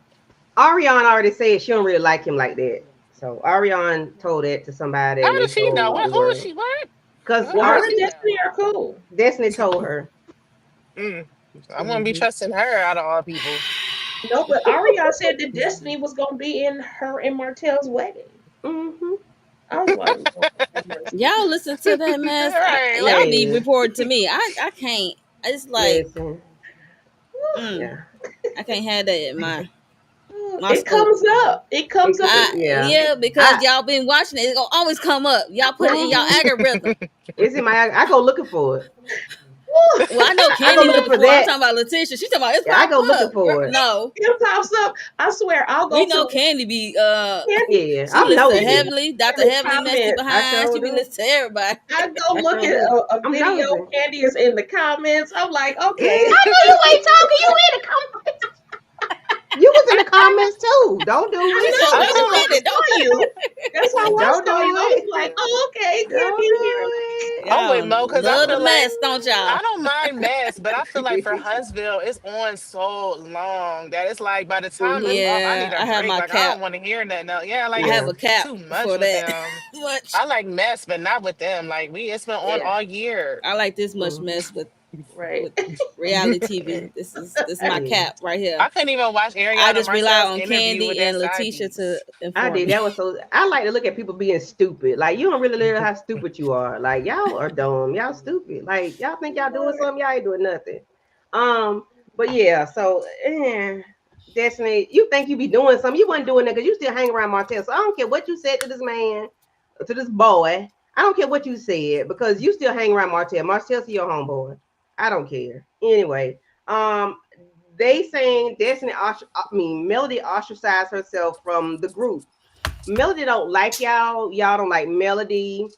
Ariane already said she don't really like him like that. So Ariane told that to somebody, and How they does she know? told What? the Who is world she? What? because How well, does her and she Destiny know? are cool. Destiny told her. Mm. I wouldn't be Hmm. trusting her out of all people. No, but Ariana said that Destiny was gonna be in her and Martell's wedding. Hmm. I was like, Lord have mercy. y'all listen to that mess. Right? Y'all Like, need Hey, report to me. I can't. It's like, listen, yeah, I can't have that in my It scope. comes up. It comes up in yeah. Yeah, because I y'all been watching it. It's gonna always come up. Y'all put it in y'all hmm algorithm. it's in my. I go looking for it. Well, I know I go Candy looking looking for for. I'm that. talking about Letitia. She's talking about it's Yeah, I pop go looking up. Girl, for it. no, It pops up. I swear, I'll we go know to Candy be Candy Yeah, she I'm listen to nosy. Heavenly, in Dr. the Heavenly, Messy comments. I Behind. sure She be do. listening to everybody. I go I look sure at do. a I'm video. nosy. Candy is in the comments. I'm like, okay. I know you ain't talking. You in the comments. You was in the comments too. Don't do I She it. said, know. I "Wait That's a feel why I like minute, don't." saw you. That's why I Don't saw do you. I was like, it. oh, okay, Don't Candy in here. do it. I'm with Y'all Mo because I love the feel like mess, don't I y'all? don't mind mess, but I feel like for Huntsville, it's on so long that it's like by the time it's Mhm. off, I Yeah, need a I have break. my Like I cap. don't want to hear nothing else. Yeah, like I have Yeah. a it's cap too much for with that. them. Much. I like mess, but not with them. Like it's been on Yeah. all year. I like this much Mhm. mess Right. with reality TV. This is my Yeah. cap right here. I couldn't even watch I Ariana just rely Martell's on interview with Candy that and side Letitia to piece. I inform did. me. That was so. I like to look at people being stupid. Like you don't really know how stupid you are. Like y'all are dumb. Y'all stupid. Like y'all think y'all doing something. Y'all ain't doing nothing. Um. But yeah. So, Destiny, you think you be doing something? You wasn't doing that because you still hang around Martell. So I don't care what you said to this man, to this boy. I don't care what you said because you still hang around Martell. Martell's your homeboy. I don't care. Anyway. They saying Melody ostracized herself from the group. Melody don't like y'all. Y'all don't like Melody.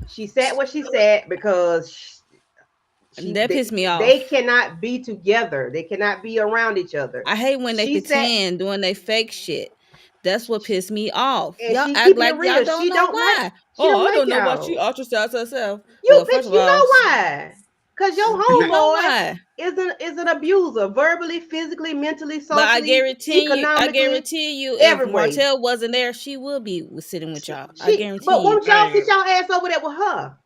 She said what she said because And she that they, pissed me they off. cannot be together. They cannot be around each other. I hate when they She said, pretend doing they fake shit. That's what pissed me off. and Y'all she act keeping it like y'all real. don't know why. She Oh, don't I like don't know why she y'all. ostracized herself. You Well, first bitch, of you all, know why? Cause your you know homeboy why. is an abuser, verbally, physically, mentally, But socially, I economically, guarantee you, if every way. Martell wasn't there, she would be sitting with y'all. I But guarantee you. won't y'all sit Right. y'all ass over there with her?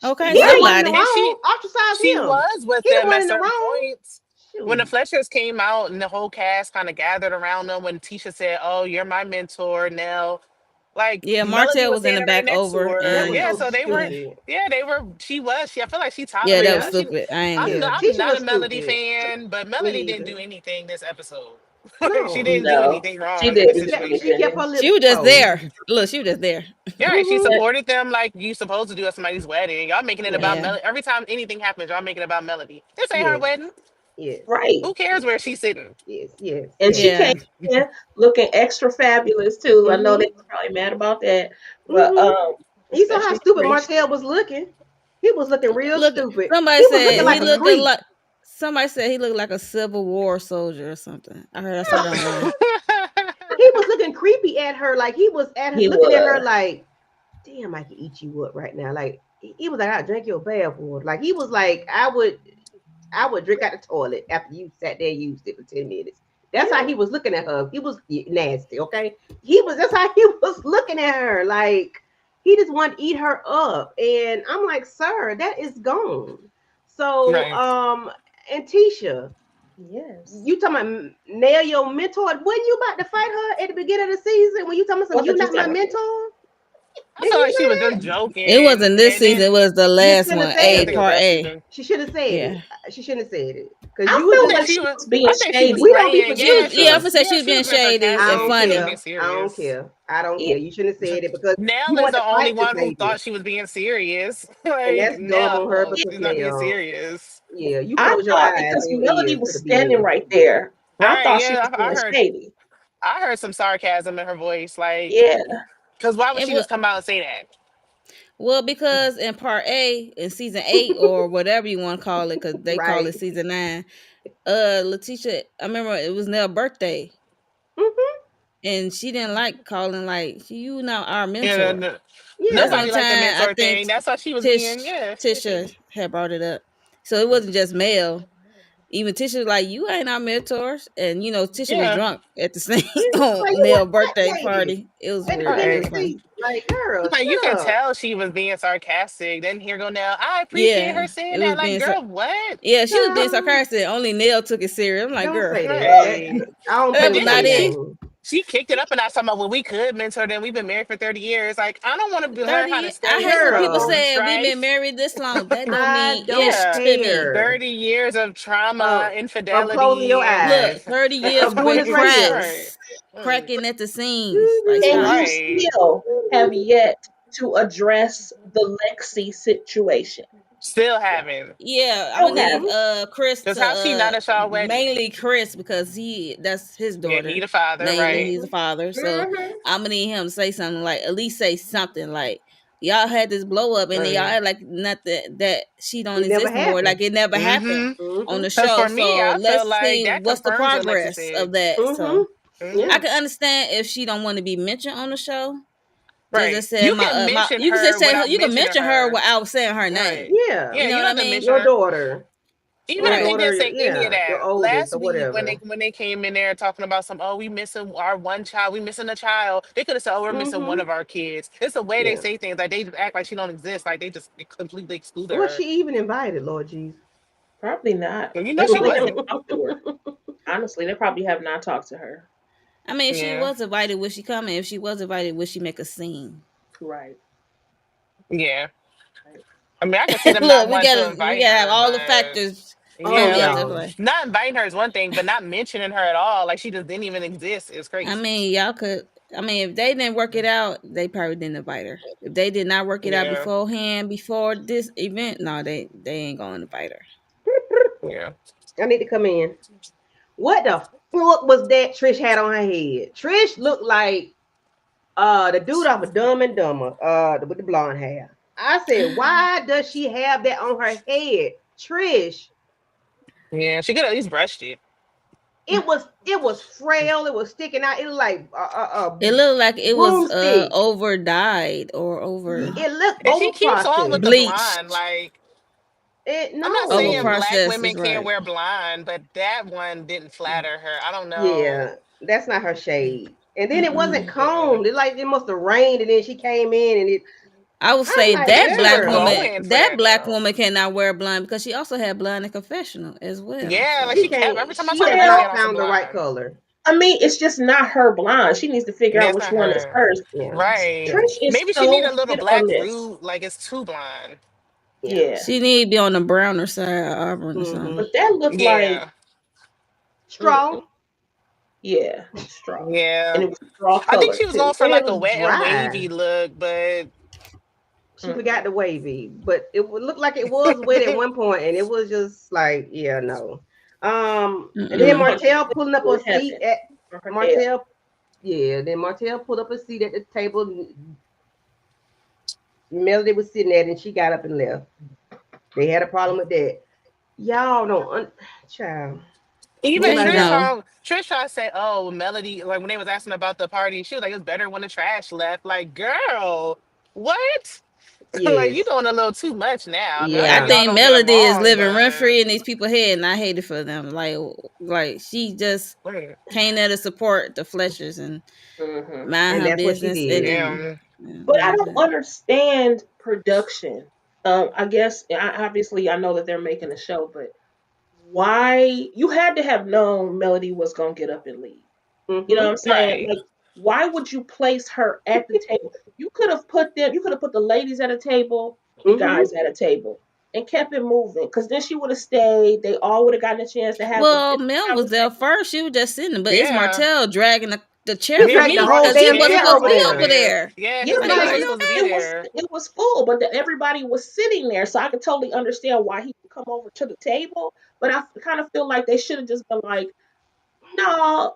Okay, He the one in the somebody. And wrong. Ostracize she him. was with He the them one at in the certain wrong. points. When the Shoot. Fletchers came out and the whole cast kind of gathered around them, when Tisha said, "Oh, you're my mentor, Nell," like Yeah, Melody Martell was was in the standing right back next to over, That her. was and Yeah, so so they were. stupid. Yeah, they were. She was. I feel like she yeah, that was tolerated. Yeah. She. stupid. I ain't I'm. Yeah. I'm Tisha not was a Melody stupid. fan, but Me Melody didn't do either. anything this episode. Like she No. didn't do No, anything she wrong in this She didn't kept do she kept situation. her anything. she lips was just closed. there. Look, she was just there. Yeah, she Mm-hmm. But supported them like you supposed to do at somebody's wedding. Y'all making it about Yeah. Yeah. Melody. Every time anything happens, y'all making it about Melody. This ain't her Yes. wedding. Yes. right. Who cares where she's sitting? Yes. Yes. And Yes. she came Yeah. in looking extra fabulous too. I know they Mm-hmm. was probably mad about that, but Mm-hmm. You saw how especially stupid Tracy. Martell was looking. He was looking real Look, stupid. somebody He was looking said he like a looking creep. like somebody said he looked like a Civil War soldier or something. I saw it online. He was looking creepy at her, like he was at her, He looking at her was. like, damn, I can eat you up right now. Like he was like, I drink your bath water. Like he was like, I would drink out the toilet after you sat there and used it for 10 minutes. That's how Yeah. he was looking at her. He was nasty, okay? That's how he was looking at her. Like he just wanted to eat her up. And I'm like, sir, that is gone. So, Right. and Tisha, Yes. you talking about nail your mentor? Wasn't you about to fight her at the beginning of the season when you talking about something, you Wasn't not just my ever. mentor? I Didn't feel you like say she was just that? It joking, wasn't this and season. It then was the You last shouldn't have one. I said A think it was it. part last A. season. She should have said it. Yeah. She shouldn't have said it. Because I you was I felt just think like like, she she was. was being I think she was we shady. don't be playing. She was Yeah, forgetting she yeah, I'm stuff. gonna was. say she Yeah, was she being was being shady I and don't sarcastic. She wasn't funny. being care. I don't serious. care. I don't Yeah. care. You shouldn't have said it because you Nell is want the to fight only this one who lady. thought she was being serious. And Like that's dumb on her no, because she's not being now, serious. yeah, you I close your thought eyes because and your Melody ears to was the standing BS. right there, I I thought she was yeah, being shady. I heard some sarcasm in her voice. Like, Yeah. because why would And she what just come out and say that? well, because in part A, in season 8 or whatever you want to call it, because they call it Right. season 9, Letitia, I remember it was Nell's birthday, Hmm. and she didn't like calling like you not our Yeah, mentor. That's the Yeah. only nobody liked the time I mentor think thing. That's why she was being Tish yeah Tisha snippy. had brought it up. So it wasn't just Mel. Even Tisha was like, "You ain't our mentors," and Tisha was Yeah, drunk at the same Yeah. on Like you Nell's want that birthday lady party. It was at the weird. It beginning was of right. the funny. season. Like, girl, Like you shut can up. tell she was being sarcastic. Then here go now. I appreciate Yeah, her saying it was that. Like, being girl, what? yeah, she was being Child, sarcastic. Only Nell took it serious. I'm like, don't girl, say that. Right. I don't play that And was with then not Kelly it. Game. she kicked it up and I talking about well, we could mentor them. We've been married for 30 years. Like, I don't want to learn how to I stay hate when people from Girl, say we've been strife. married this long. That don't I mean don't ish Yeah. to me. care 30 years of trauma, of closing infidelity, your Look, eyes and 30 years of doing with this radio. right. cracks, Mm, cracking at the seams. Like, And stop. you right. still have yet to address the Lexi situation. Still Yeah. haven't. Yeah, I'm Still gonna have. need Mm-hmm. Chris Cause to how she not at y'all wedding? mainly Chris because that's his Yeah, he daughter. the father, Mainly right? he's a father. So Mm-hmm. I'm gonna need him to say something like at least say something like y'all had this blow up and then y'all Right. act like nothing that she don't It never exist more, happened. like it never happened Mm-hmm. on Mm-hmm. the Cause show. for me, So I feel let's like see that what's the confirms what Lexi progress said. of that. Mm-hmm. So Hmm. I Yeah. can understand if she don't want to be mentioned on the show. Right. Just say You my can my mention you can just her say without you can mentioning mention her her. without saying her Right. name. Yeah. You Yeah, know you what don't I have to mean? mention Your her. daughter. Even Your if they Right. didn't daughter, say any of yeah. Your that oldest last or week when whatever. they came in there talking about some, oh, we missing our one child, we missing a child, they could have said, oh, we're missing one Mm-hmm. of our kids. It's the way they Yeah. say things, like they just act like she don't exist, like they just completely excluded Was her. she even invited, Lord Jesus? Probably not. And you know They she probably haven't wasn't. talked to her. Honestly, they probably have not talked to her. I mean, if she Yeah, was invited, would she come? And if she was invited, would she make a scene? Right. yeah. Right. I mean, I can see them not Look, wanting to we invite gotta have her, all the but factors Oh come yeah, into like yeah. play. not inviting her is one thing, but not mentioning her at all, like she just didn't even exist, is I crazy. mean, y'all could. I mean, if they didn't work it out, they probably didn't invite her. If they did not work it out Yeah, beforehand, before this event, no, they ain't gonna invite her. yeah. I need to come in. What the fuck was that Trish had on her head? Trish looked like the dude off of Dumb and Dumber, with the blonde hair. I said, why does she have that on her head? Trish, Yeah, she could at least brushed it. it was frail, it was sticking out, it was like a It looked like it was broomstick. over dyed or over It looked And she over keeps on with the processed. blonde. bleached. Like, It I'm not Over saying no. black processed women is can't right. wear blonde, but that one didn't flatter her. I don't know. Yeah, that's not her shade. And then it wasn't Mm-mm. Yeah. combed. It like it must have rained, and then she came in, and it. I would I'm say like, I think she was girl, going for that that black though. woman cannot wear blonde because she also had blonde in confessional as well. Yeah, like So she she kept can't. every time I She saw her has video, she had not Well, on some found the right blonde. color. I mean, it's just not her blonde. She needs to figure Yeah, out it's which not one is her. hers. Yeah, Right. yeah, Trish is Maybe she need so a little hit on black this. root, like it's too blonde. yeah. Yeah. she need to be on the browner side, Auburn or something. Mm-hmm. But that looked like, Yeah. Straw. yeah, straw. And Yeah. it was straw I think she colored was going too. for And it like a was wet and dry. wavy look, but She forgot Mm-mm. the wavy, but it would look like it was wet at one point, and it was just like, yeah, no. And It then looked Mm-mm. like she Martell went pulling up to a heaven seat at for her hair. Martell. Yeah, then Martell pulled up a seat at the table Melody was sitting there, and she got up and left. They had a problem with that. Y'all don't, child. even They Anybody Trish got? know. tried, Trish tried to say, "Oh, Melody." Like when they was asking about the party, she was like, "It's better when the trash left." Like, girl, what? Like you Yes. doing a little too much now. Not I saying Yeah. y'all think don't get Melody is along, living rent but free in these people's head, and I hate it for them. Like she just mm, came there to support the Fletchers and Hmm. mind And her that's what she business, and did. then yeah, But that I was don't it. understand production. I guess obviously I know that they're making a show, but why you had to have known Melody was gonna get up and leave. You know what Mm-hmm. I'm saying? right. Like, why would you place her at the table? You could have put the ladies at a table, the Mm-hmm. guys at a table, and kept it moving. Because then she would have stayed. They all would have gotten a chance to have a Well, different Mel was there conversation. first. She was just sitting, but it's Yeah, Martell dragging the chair He for yeah. dragged He the me brought whole the because he damn wasn't chair chair supposed to over be over over there. there. there. Yeah, Yeah, his Like, but legs are were you supposed to be okay? there. it was full, but everybody was sitting there, so I could totally understand why he would come over to the table. But I kind of feel like they should have just been like, no,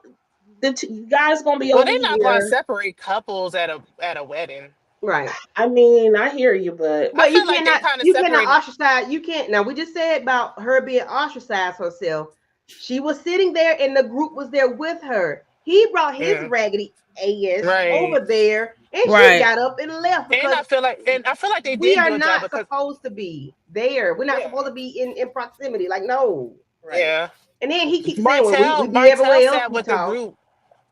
you guys gonna be Well, over they're not going to here. separate couples at a wedding. Right. I mean, I hear you, but I But feel like they kind of you cannot separated. ostracize. You can't. Now we just said about her being ostracized herself. She was sitting there, and the group was there with her. He brought his Yeah, raggedy ass over right. there, and she Right. got up and left because And I feel like they we did are do a job not because supposed to be there. We're not supposed yeah, to be in proximity. Like no. right. yeah. And then he keeps saying, "Well, we Martell be Martell everywhere else. sat We with the talk." group.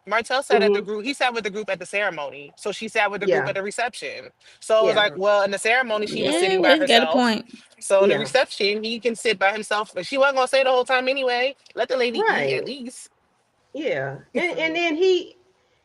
Martell sat at the Hmm. group. He sat with the group at the ceremony. So she sat with the group Yeah. at the reception. So it was Yeah. like, well, in the ceremony, she was Yeah, sitting well, by you got a herself. point. So in the Yeah. reception, he can sit by himself. But she wasn't gonna say the whole time anyway. Let the lady eat at Right. least. Yeah. And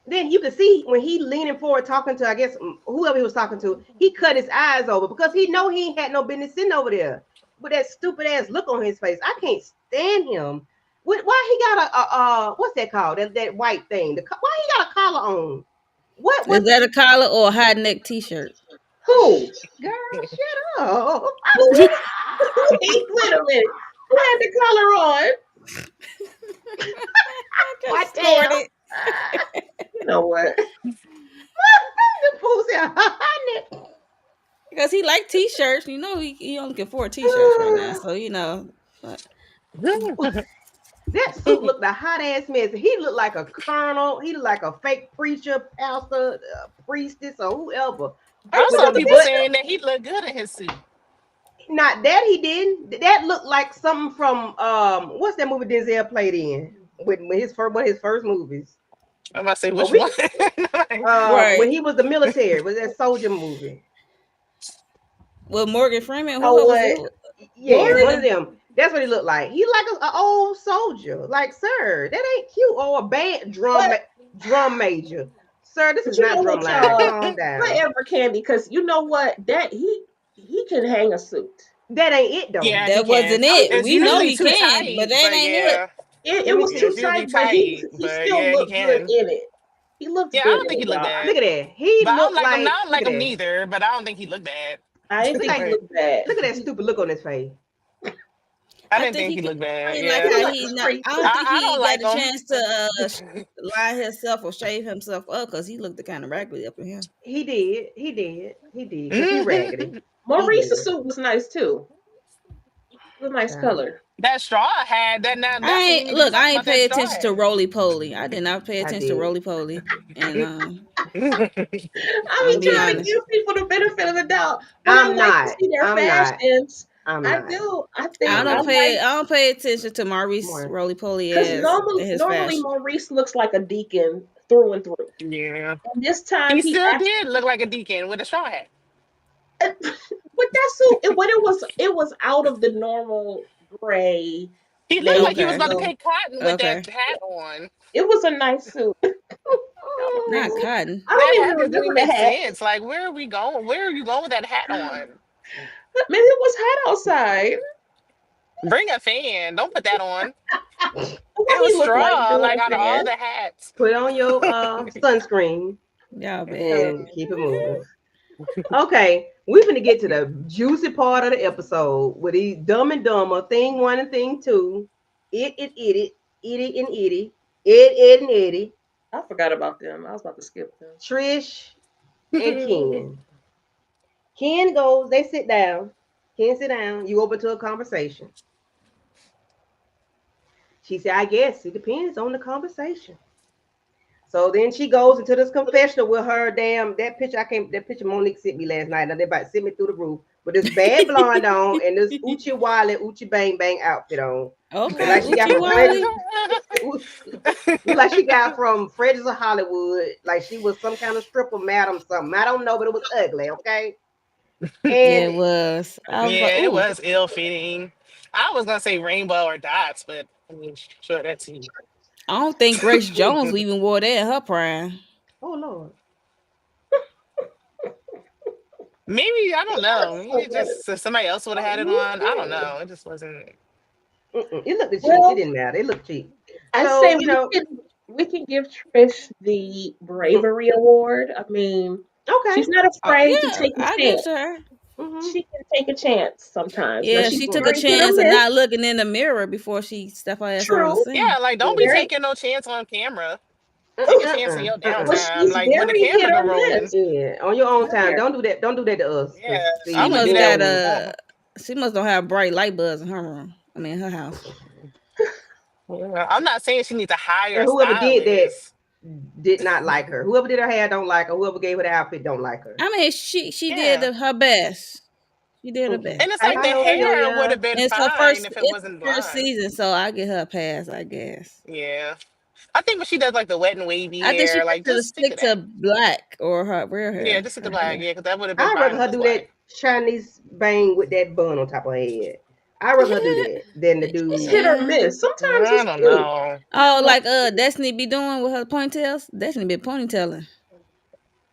then you could see when he leaning forward talking to, I guess, whoever he was talking to, he cut his eyes over because he know he ain't had no business sitting over there with that stupid ass look on his face. I can't stand him. Why he got a what's that called, that white thing, why he got a collar on? What Is was that a collar or a high neck T-shirt? Who? girl, shut up. Wait a minute. Who had the collar on? I What just scored damn? it You know what? The fool said, honey. because he liked t-shirts. You know, he only can afford t-shirts right now. So but That suit looked a hot ass mess. He looked like a colonel. He looked like a fake preacher, pastor, priestess, or whoever. Are you I With saw them people butt. saying that he looked good in his suit. Not that he didn't. That looked like something from what's that movie Denzel played in? With his first one of his first movies. I'm about to say Oh, which one. we Like, when right. he was the military, was that soldier movie? Well, Morgan Freeman, oh who was what? who Yeah, was Morgan? it? one of them. That's what he looked like. He like an old soldier. Like, sir, that ain't cute. Or a band But drum major. Sir, this is you not know drum what, line. y'all? Calm down. Whatever, Candy, because you know what? That he can hang a suit. That ain't it though. yeah, he That can. wasn't it. It's We know usually he too can, but tight, that but ain't it. yeah, It, Let it me was too it's see. usually tight, but he tight. he But still yeah, he looked good can. in it. He looked Yeah, I good don't in think he it, looked y'all. bad. Look at that. He But I don't looked like him. I like. don't Look like at him that. neither. But I don't think he looked bad. I didn't Look think he like. Like, looked bad. Look at that stupid look on his face. I I didn't think think he he could. looked I bad. ain't like Yeah, He how looked he not. I don't preacher. think I he don't got like a chance to him. line himself or shave himself up because he looked kind of raggedy up in here. He did. He did. He did. Cause he raggedy. He Maurice's did. suit was nice too. It was a nice Child. color. That straw hat. That now that's what we need to be I talking ain't about. That pay straw attention to hat. roly poly. I did not pay I attention to did. roly poly, and I I'm be be trying to honest. give people the benefit of the doubt, but I I'm like to not. see their I'm not. fashions. I'm I not. do. I I think I'm I don't not. pay. like I don't pay attention to Maurice More. roly poly because as normally his normally fashion. Maurice looks like a deacon through and through. Yeah, And this time he he still actually, did look like a deacon with a straw hat. with that suit, it was out of the normal gray, He looked like navy he was Okay. about to blue. pick cotton with that Okay. hat on. It was a nice suit. Not cotton. I That don't even hat just remember didn't the make hat. sense. Like, where are we going? Where are you going with that hat on? Maybe it was hot outside. Bring a fan. Don't put that on. What It was he looked like straw, doing like a out of all fan. the hats. Put on your sunscreen Y'all bad. and keep it moving. Okay, we're gonna get to the juicy part of the episode with these dumb and dumber thing one and thing two. Itty and itty, it and itty. I forgot about them. I was about to skip them. Trish and Ken. Ken goes, they sit down. Ken sit down. You open to a conversation. She said, I guess it depends on the conversation. So then she goes into this confessional with her damn that picture. I can't that picture Monique sent me last night. Now they about to send me through the roof with this bad blonde on and this Uchi Wale Uchi Bang Bang outfit on. Look Okay, like she got Uchi from Freddy's. Wally. Look like she got from Freddy's of Hollywood. Like she was some kind of stripper madam something. I don't know, but it was ugly. Okay, Yeah, and it was. I was like, Yeah, it ooh. was ill fitting. I was gonna say rainbow or dots, but I mean, sure, that's too. I don't think Grace Jones even wore that in her prime. oh Lord, Maybe I don't know. Maybe So it good. just if somebody else would have had it on. I don't know. It just wasn't. it looked cheap. It Well, didn't matter. It looked cheap. I So say you know, we can give Trish the bravery award. I mean, okay. she's not afraid to Yeah, take a I give it chance. to her. Mm-hmm. She can take a chance sometimes. Now Yeah, she's she took a very hit or chance of miss. not looking in the mirror before she stepped her ass on the True. Yeah, scene. like don't be Very taking no chance on camera. Take a chance in Uh-uh. your but Uh-uh. downtime, she's like when the very hit camera or go rolling. miss. Yeah, on your own time. Very. Don't do that. Don't do that to us. Cause Yeah, I She see, wouldn't do must that. got then a. She must don't have bright light bulbs in her room. I mean, her house. Yeah, I'm not saying she needs to hire and a whoever did that stylist. did not like her. Whoever did her hair don't like her. Whoever gave her the outfit don't like her. I mean, she did Yeah, her best. She did her Okay. best. and it's Hi, like hi, the Oreo, hair would yeah. have been And fine if it it's wasn't her first blonde. season, so I get her a pass, I guess. Yeah, I think when she does like the wet and wavy I think she hair, like just should have just stick to stick that. to black or her real Yeah, hair. just stick to Her black. hair. Yeah, because that would have been I'd fine rather if it her was do black. that Chinese bang with that bun on top of her head. I'd rather her do that than to It's do. hit or Yeah. miss. Sometimes I it's don't cute. know. Oh, like Destiny be doing with her ponytails. Destiny be ponytailing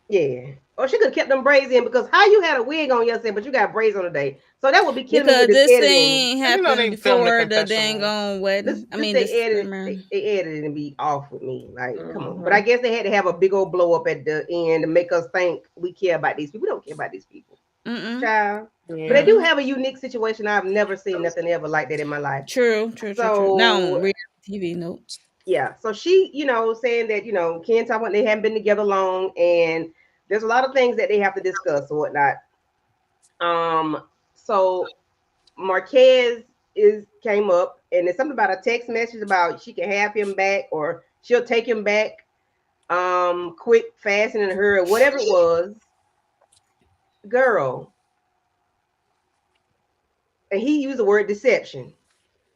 Yeah. Or she could have kept them braids in because how you had a wig on yesterday, but you got braids on today. So that would be killing me with because this this editing. thing You know happened they filmed the before the dang confessional. on This wedding. I this mean, they this edited ceremony. they edited and be off with me. Like, come on. But I Hmm. guess they had to have a big old blow up at the end to make us think we care about these people. We don't care about these people. Mm-mm. child. But they Yeah. do Mm-mm. have a unique situation. I've never seen nothing ever like that in my life. True, true, true, true. Now on So reality TV, nope. yeah, so she, saying that Ken talking about they haven't been together long, and there's a lot of things that they have to discuss or whatnot. So Marquez is came up, and there's something about a text message about she can have him back or she'll take him back, quick, fast, and in a hurry, whatever it was, girl. And he used the word deception.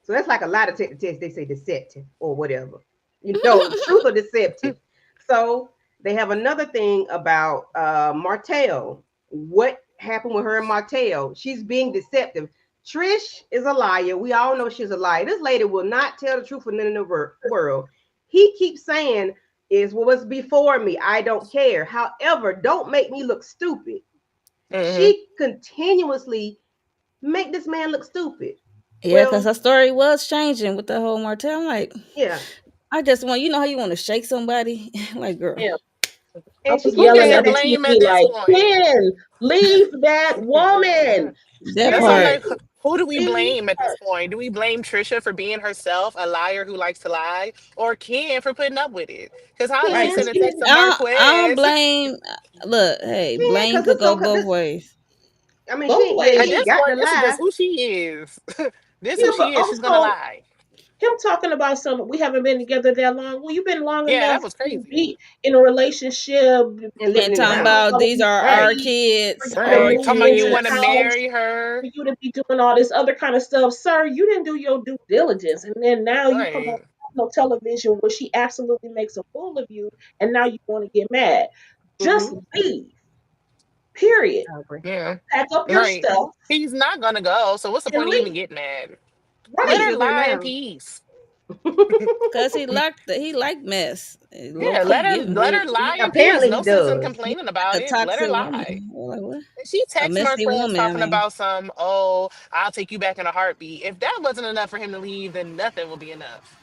So that's like a lot of text. They say deceptive or whatever. Truth or deceptive. So they have another thing about Martell. What happened with her and Martell? She's being deceptive. Trish is a liar. We all know she's a liar. This lady will not tell the truth for none in the world. He keeps saying is what was before me. I don't care. However, don't make me look stupid. Hmm. She continuously make this man look stupid. Yeah, because Well, her story was changing with the whole Martell. I'm like, yeah. I just want, you know how you want to shake somebody? Like, girl, Yeah. I And she was keeps Who yelling can at saying the that blame at TV this like, point? Ken, leave that woman. that That's I'm part. like, Seriously. who do we Leave blame at this her. point? Do we blame Trisha for being herself, a liar who likes to lie, or Ken for putting up with it? Because how he Right. Ken, Because sent a she text to didn't. I don't Marquez. blame. Look, hey, Ken, blame because could this go don't both this. ways. I mean, Both At he ways. ain't this got point, to this is just lie. who she is. This Yeah, who but she is. She's gonna also lie. him talking about something we haven't been together that long. Well, you've been long Yeah, enough that was to crazy. be in a relationship. And living And in the talking Parents house. about want to these be are our Right. free for kids, you to our Right. move Talking about you into kids. want to the house, marry her. for you to be doing all this other kind of stuff. Sir, you didn't do your due diligence. And then now you come on Right. national television where she absolutely makes a fool of you, and now you want to get mad. Just Mm-hmm. leave. Period. I agree. Yeah. Pack up your Right. stuff He's not gonna go. So what's the and point of even leave. getting mad? He's Let Right. her still there lie in now. peace. Cause he liked mess. Low Yeah, key giving let her lie in peace. Apparently he No sense in does. he complaining like about a it. Let her toxic woman. lie. Well, like what? And she A texts messy Marquez woman. I talking mean, about some, oh, I'll take you back in a heartbeat. If that wasn't enough for him to leave, then nothing will be enough.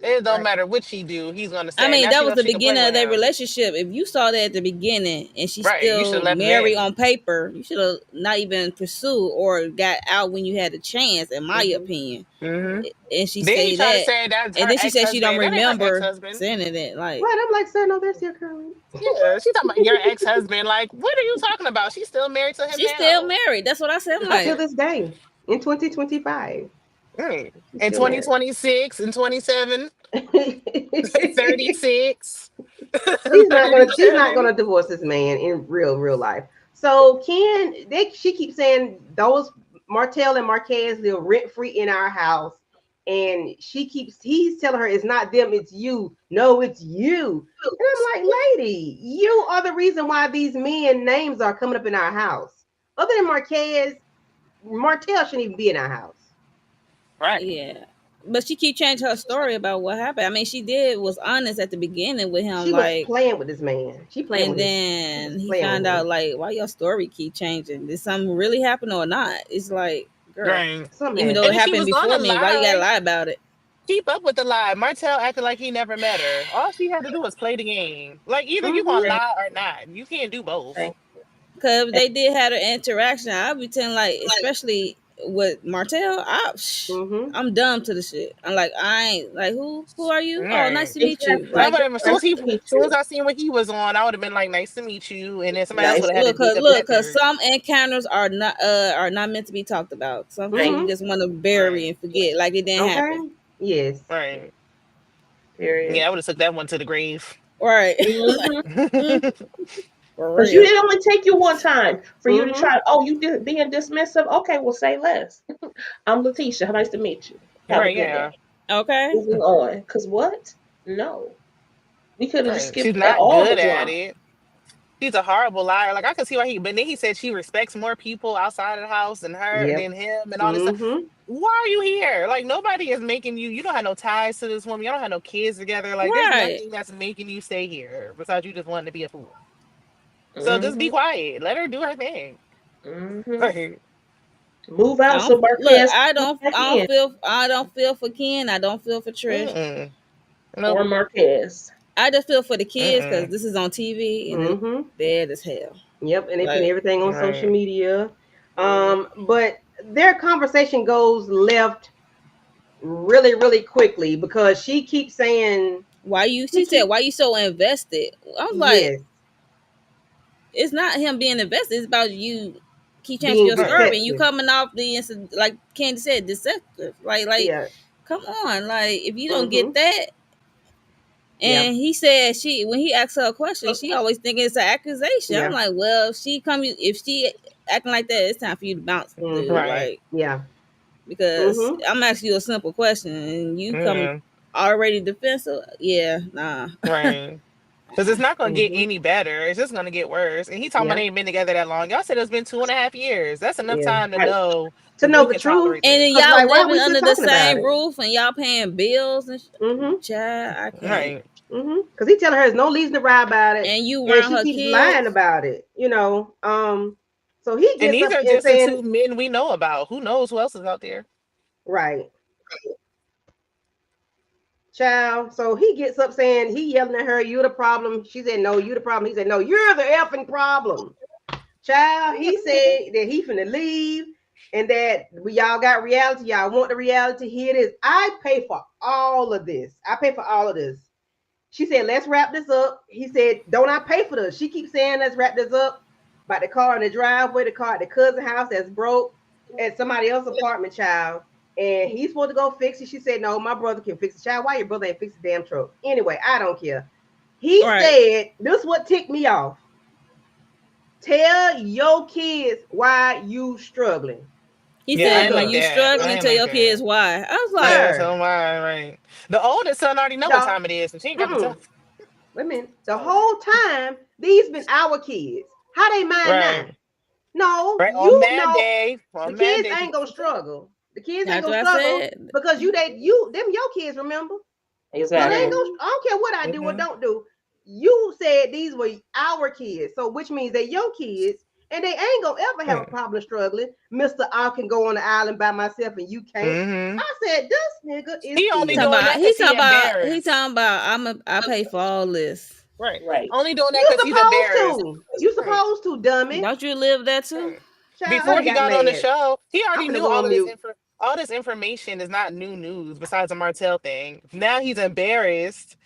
It don't Right. matter what she do, he's gonna I say. mean Now that she was knows the she can play beginning with of their him. relationship. If you saw that at the beginning and she's Right. You should still have left married then. on paper, you should have not even pursued or got out when you had a chance. In my Mm-hmm. opinion, Hmm. and she Then he say tried to that, say that's and her then she ex said she don't husband. That ain't her ex remember husband. saying it. Like Right. I'm like, sir, no, they're still current. Yeah, she talking about your ex husband. Like, what are you talking about? She's still married to him she's still now. married. That's what I said. I'm Until like, this day, in 2025, Mm. she's In still married. 2026, in 27, She's 36, not gonna she's not 37. gonna divorce this man in real life. So she keeps saying those Martell and Marquez live rent free in our house. And he's telling her it's not them, it's you. No, it's you. And I'm like, lady, you are the reason why these men names are coming up in our house. Other than Marquez, Martell shouldn't even be in our house. Right. yeah. But she keep changing her story about what happened. I mean, she did was honest at the beginning with him, She was like, playing with this man. She playing and with his she was then he playing with found out him. like why your story keep changing. Did something really happen or not? It's like, girl, Right. Something even though And it happened. if she happened was gonna before me, why you gotta lie, lie about it? keep up with the lie. Martell acted like he never met her. All she had to do was play the game. Like, either you gonna Mm-hmm. lie or not. You can't do both. Thank Cause if you. they did have an interaction, I'd be telling like, especially with Martell, Mm-hmm. I'm dumb to the shit. I'm like, I ain't like who are you? Oh, nice Right. to meet you. Exactly. I Like, would have, as soon Nice as he, to meet as soon as you. I seen what he was on, I would have been like, "Nice to meet you," and then somebody else that's would Nice have had to to look, pick cause up look, that cause third. some encounters are not meant to be talked about. Some things thank you Mm-hmm. just want to bury Right. and forget, like it didn't Okay. happen. Yes. Right. you. Period. Yeah, I would have took that one to the grave. Right, like, Mm-hmm. for Because you real. it only take you one time for you to Mm-hmm. try. Oh, you did being dismissive. Okay, well, say less. I'm Letitia. Nice to meet you. Have a Right. good day. Yeah. Okay, Moving on. Because what? No, we could have just Right. She's skipped that not all the good at drama. it. She's a horrible liar. Like, I could see why he, but then he said she respects more people outside of the house Yep. than him and all this stuff. Mm-hmm. Why are you here? Like, nobody is making you. You don't have no ties to this woman. You don't have no kids together. Like, there's right. nothing that's making you stay here besides you just wanting to be a fool. So just be Mm-hmm. quiet. Let her do her thing. Mm-hmm. Like, Move I out so don't look. Marquez can come back in. I don't feel for Ken. I don't feel for Trish. mm-mm. Or Nope. Marquez. I just feel for the kids because Mm-mm. this is on TV and it's Mm-hmm. bad as hell. Yep, and they put Like, everything on social Right. media. But their conversation goes left really, really quickly because she keeps saying why you? she She said, keep "Why you so invested?" I was like, yes, "It's not him being invested. It's about you." Keep changing being your Right. story, and you deceptive. coming off the instant, like Candy said, deceptive. Like, Yeah. come on, like if you don't Mm-hmm. get that. Yeah. And he said she when he asked her a question, she always thinking it's an accusation. I'm Yeah. like, well, if she acting like that, it's time for you to bounce, dude. Mm-hmm. Right. Like, Yeah. because Mm-hmm. I'm asking you a simple question and you coming Yeah. already defensive. Yeah, nah. Right. Because it's not gonna get Mm-hmm. any better. It's just gonna get worse. And he talking about Yeah. they ain't been together that long. Y'all said it's been 2.5 years. That's enough Yeah. time to Right. know To if know we the can truth, tolerate And this. then because y'all like, why are living we still under the talking about same it? roof and y'all paying bills and Mm-hmm. child, I can't. Right. Mm-hmm. Because he telling her there's no reason to cry about it, And you and around she her keeps lying kids. about it. So he And gets these up are and just the saying, two men we know about. Who knows who else is out there? right, child. So he gets up saying he yelling at her, "You the problem." She said, "No, you the problem." He said, "No, you're the effing problem." Child, he said that he finna leave and that we y'all got reality. Y'all want the reality. Here it is. I pay for all of this. I pay for all of this. She said, let's wrap this up. He said, don't I pay for this? She keeps saying, let's wrap this up. About the car in the driveway, the car at the cousin house that's broke at somebody else's apartment, child. And he's supposed to go fix it. She said, no, my brother can fix it. Child, why your brother ain't fix the damn truck? Anyway, I don't care. He Right. said, this is what ticked me off. Tell your kids why you struggling. He Yeah, I said ain't when like Nigga, you that. I struggling, ain't tell like your kids that. why. I was like, Yeah, so sir, am I, right. The oldest son already know what the time it is, and she ain't got to tell. mm-mm, wait a minute. The whole time, these been our kids. How they mine now? Right. No, Right. On you mad know day. the On mad kids day, ain't people gonna forget. struggle. The kids ain't that's gonna what I struggle said. because them your kids, remember? So they ain't Exactly. gonna. Mm-hmm. I don't care what I do or Mm-hmm. don't do. You said these were our kids, so which means they your kids, and they ain't gonna ever have a problem struggling. Mister, I can go on the island by myself, and you can't. Mm-hmm. I said this nigga is He only Talking ill. doing about that because he he embarrassed. talking about I pay for all this. Right. Right. Only doing that You because he's supposed embarrassed. to. You Right. supposed to, dummy. Don't you live that too? Right. Child, I Before done he got got on the mad. show, he I'm already gonna knew go all on of this mute. all this information is not new news besides the Martell thing. Now he's embarrassed.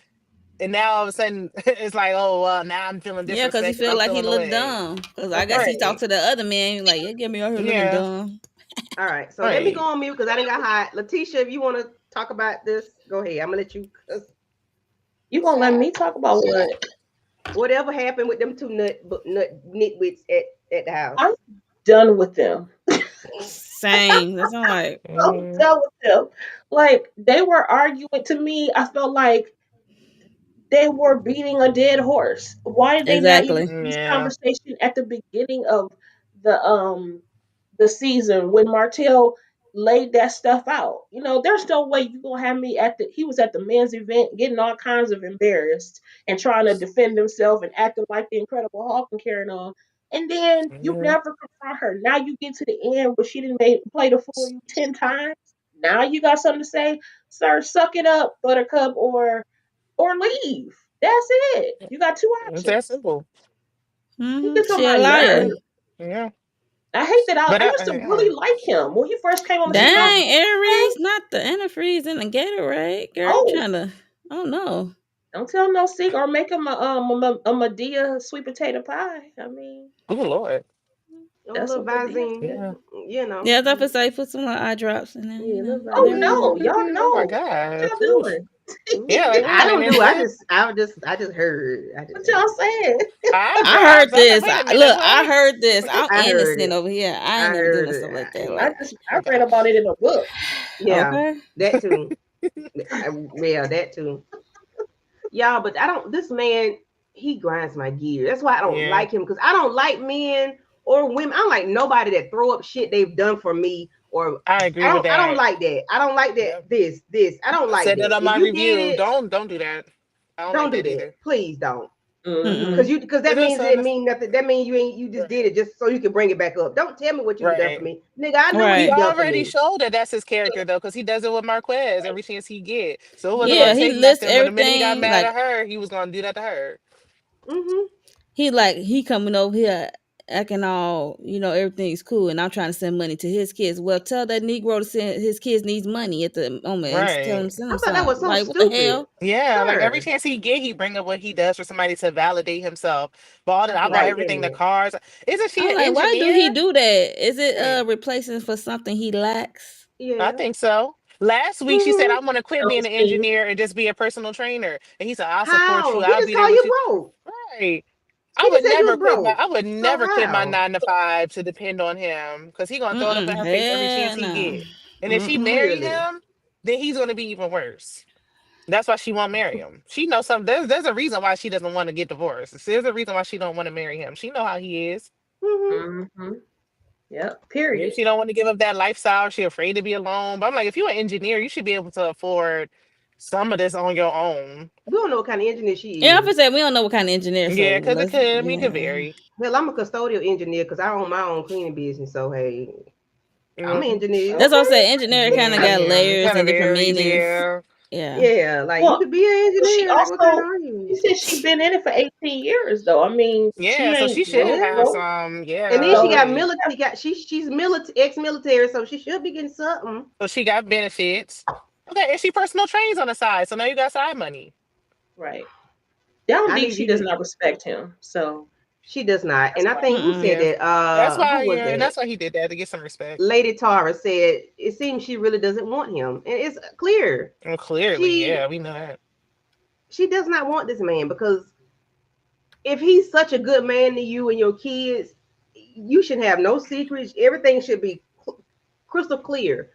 And now all of a sudden it's like, oh well, now I'm feeling Yeah, because he disrespected. feel I'm like he feeling look away. dumb. Because I guess he talked Right. to the other man. He like, yeah, get me out here looking Yeah. dumb. All right, so let me go Right. on mute because I didn't got hot. Letitia, if you want to talk about this, go ahead. I'm gonna let you. Cause You gonna let child, me talk about what? whatever happened with them two nut nitwits at the house. I'm done with them. Same. That's I'm like, I'm Mhm. done with them. Like they were arguing to me. I felt like they were beating a dead horse. Why did they not even exactly. have this Yeah. conversation at the beginning of the um the season when Martell laid that stuff out? You know, there's no way you gonna have me at the he was at the men's event getting all kinds of embarrassed and trying to defend himself and acting like the Incredible Hulk and carrying on. And then you Mhm. never confront her. Now you get to the end where she didn't play the fool you 10 times. Now you got something to say, sir. Suck it up, Buttercup, or leave. That's it. You got two It's that options. simple. He Mm-hmm. gets on She a my liar. Yeah. nerves. Yeah. I hate that. But I used to yeah. really like him when he first came on the scene. I was Dang, like, okay, Aries, not the antifreeze and the Gatorade. Girl, you oh, trying to, oh no. don't tell no secret or make him a Medea sweet potato pie. I mean, Oh Lord. Oh, that's little what Medea Visine, said. Yeah. you know, Yeah, that's what say put some like eye drops in there, yeah, little Oh never Visine. know. no, y'all Oh my know what God. y'all Oof. doing? Yeah, like we I ain't don't do. into it. I just heard. I just What heard. y'all saying? Eye I drops. heard I was like, this. wait a minute, Look, I what? heard this. I'm I heard innocent it. over here. I I ain't even doing heard no it. stuff like that. I Like, just I Oh read about gosh. it in a book. Yeah, okay. that too. Yeah, that too. Yeah, but I don't. This man, he grinds my gear. That's why I don't Yeah, like him because I don't like men or women. I don't like nobody that throw up shit they've done for me. Or I agree with I don't that. like that. I don't like that. Yep. This. I don't I like said that. that on If my you did review. it, Don't do that. I don't like don't do that that. either. Please don't. Mm-hmm. Because It that is means so it mean nothing. That means you just did right. it just so you can bring it back up. Don't tell me what you done for Right. me, nigga. I know what He you Right. done for already me. showed that that's his character though, because he does it with Marquez every chance he get. So it wasn't Yeah, gonna Yeah. he take lists nothing. But the minute he got everything. mad Like at her, he was gonna do that to her. Mm-hmm. he coming over here acting all, everything's cool, and I'm trying to send money to his kids. Well, tell that Negro to send his kids needs money at the moment and tell him Right. to send I them thought that some. was so Like what the stupid, hell? Yeah, like every sir. chance he get, he bring up what he does for somebody to validate himself. But all that, That's I what bought she Right. everything, the said. cars. Isn't she I'm an like, why do he engineer? do that? Is it Right. replacing for something he lacks? I Yeah. think so. Last week she said, Mm-hmm. "I want to quit being an Self-esteem. engineer and just be a personal trainer." And he said, "I'll support How? you. He I'll just be there called with you you." broke. Right. He just said you was broke. I would So never quit my how? 9 to 5 to depend on him because he gonna throw it up in her face every chance Hell he no. get. And if she marry Clearly. him, then he's gonna be even worse. That's why she won't marry him. She knows something. There's a reason why she doesn't want to get divorced. There's a reason why she don't want to marry him. She know how he is. Mm-hmm. Mm-hmm. Yep. Maybe Period. she don't want to give up that lifestyle. She afraid to be alone. But I'm like, if you're an engineer, you should be able to afford some of this on your own. We don't know what kind of engineer she Yeah, is. I said we don't know what kind of engineer, Yeah, so because it let's could. I mean, it could yeah. vary. Hell, I'm a custodial engineer because I own my own cleaning business. So hey, I'm an Mm, engineer. That's what I Okay. said. Engineer kind of got yeah, layers kind of and different varies. meanings. Yeah. Yeah. Yeah, like you Well, could be an but she engineer. Like what kind of also are she you? said she been in it for 18 years though. I mean, she Yeah, so ain't she should broke, Yeah. have broke. some. And then she Yeah, So got like military. Got she's military, ex-military, so she should be getting something. so she got benefits. Okay, and she personal trains on the side, so now you got side money. right. Down I deep need she you does to. not respect him. So She does not. that's And I why. think who said Mm-mm. Yeah, that? that's Who why. was Yeah, and that? that's why he did that to get some respect. Lady Tara said it seems she really doesn't want him, and it's clear Well, clearly, she yeah, we know that. she does not want this man because if he's such a good man to you and your kids, you should have no secrets. Everything should be crystal clear.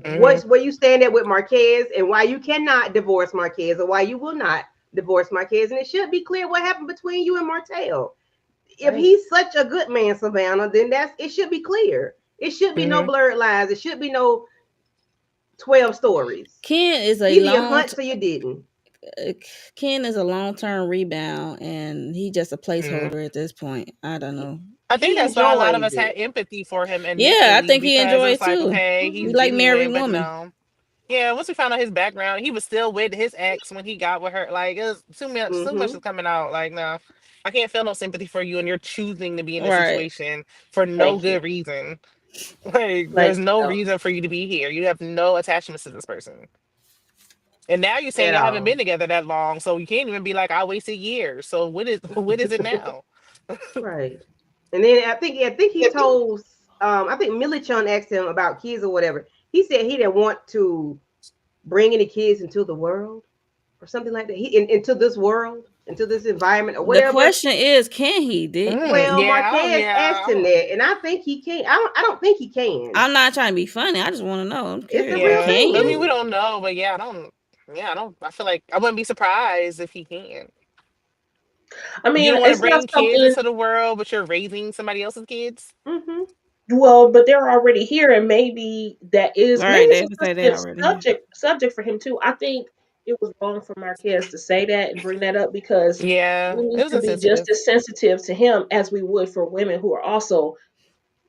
Hmm. What's where you stand at with Marquez and why you cannot divorce Marquez or why you will not divorce Marquez, and it should be clear what happened between you and Martell. If Right. he's such a good man, Savannah, then that's it should be clear. It should be no Hmm. blurred lines. It should be no 12 stories. Ken is a Either you long hunt or you didn't. uh, Ken is a long term rebound, and he just a Hmm. placeholder at this point. I don't know. I think He that's why a lot of enjoys us had it. empathy for him Yeah, I initially think he because it enjoy was it like, too. okay, He he's Mm-hmm. like married genuine, but woman. no. Yeah, once we found out his background, he was still with his ex when he got with her. Like, it was too much. So much Mm-hmm. is coming out. Like, no, I can't feel no sympathy for you, and you're choosing to be in this Right. situation for no Thank you. good reason. Like, Like there's no no. reason for you to be here. You have no attachments to this person. And now you're saying At y'all haven't all. been together that long, so you can't even be like, I wasted years. So what is it now? Right. And then I think he told I think Millie Chun asked him about kids or whatever. He said he didn't want to bring any kids into the world or something like that. Into this world, into this environment or The whatever. question is, can he? Well, Yeah, Marquez yeah, asked him that, and I think he can. I don't think he can. I'm not trying to be funny. I just want to know. I'm It's a curious. real yeah. Can I you? mean, we thing. don't know, but yeah, I don't. Yeah, I don't. I feel like I wouldn't be surprised if he can. I You mean, don't want to it's not bring kids something. into the world, but you're raising somebody else's kids. Mm-hmm. Well, but they're already here, and maybe that is maybe Right, it's they a would say they sensitive already here. subject for him too. I think it was wrong for Marquez to say that and bring that up because Yeah, we it need was to be just insensitive. as sensitive to him as we would for women who are also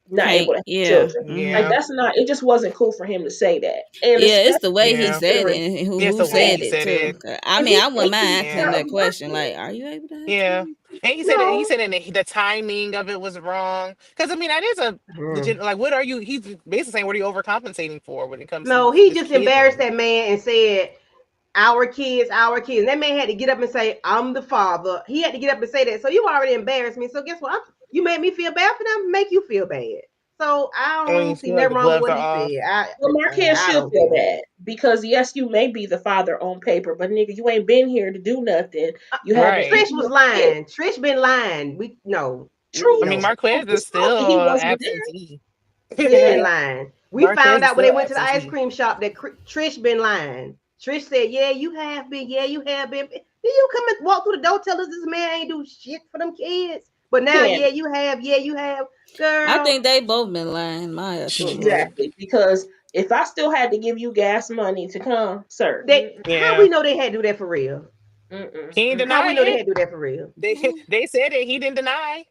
not able Can't. to have Yeah. children. Like Hmm. Yeah, that's not. It just wasn't cool for him to say that, and Yeah, it's especially the way he yeah. said it considering, and It's who the way yeah, said he it said too. it. I and mean, he's I wouldn't mind taking asking care him Yeah, of that her question. Like, kids. are you able to have yeah. children? And he said it. He No, said in the timing of it was wrong. Because I mean, that is a legit. mm. Like, what are you? He's basically saying, what are you overcompensating for when it comes to No, he this just kid embarrassed thing? that man and said, our kids, our kids. And that man had to get up and say, I'm the father. He had to get up and say that. So you already embarrassed me. So guess what? You made me feel bad for them, make you feel bad. So I When you don't see feel like nothing the wrong with gloves what are he off. said. Well, Marquez I should don't feel care. bad because yes, you may be the father on paper, but nigga, you ain't been here to do nothing. Uh, You haven't Right. Trish eaten was your kid. lying. Trish been lying. We no, True, I mean, no. Marquez he is spoke, still he wasn't there. absentee. Trish been Yeah, lying. We Marquez found is out when still they went to the ice absentee. cream shop that Trish been lying. Trish said, "Yeah, you have been. Yeah, you have been. Then you come and walk through the door, tell us this man ain't do shit for them kids. But now, can't yeah, you have. Yeah, you have, I girl. think they both been lying, in my opinion. Mm-mm. exactly because if I still had to give you gas money to come, sir, They how Yeah. we know they had to do that for real? Mm-mm. He ain't Mm-mm. How we deny know they it. had to do that for real? They they said that he didn't deny.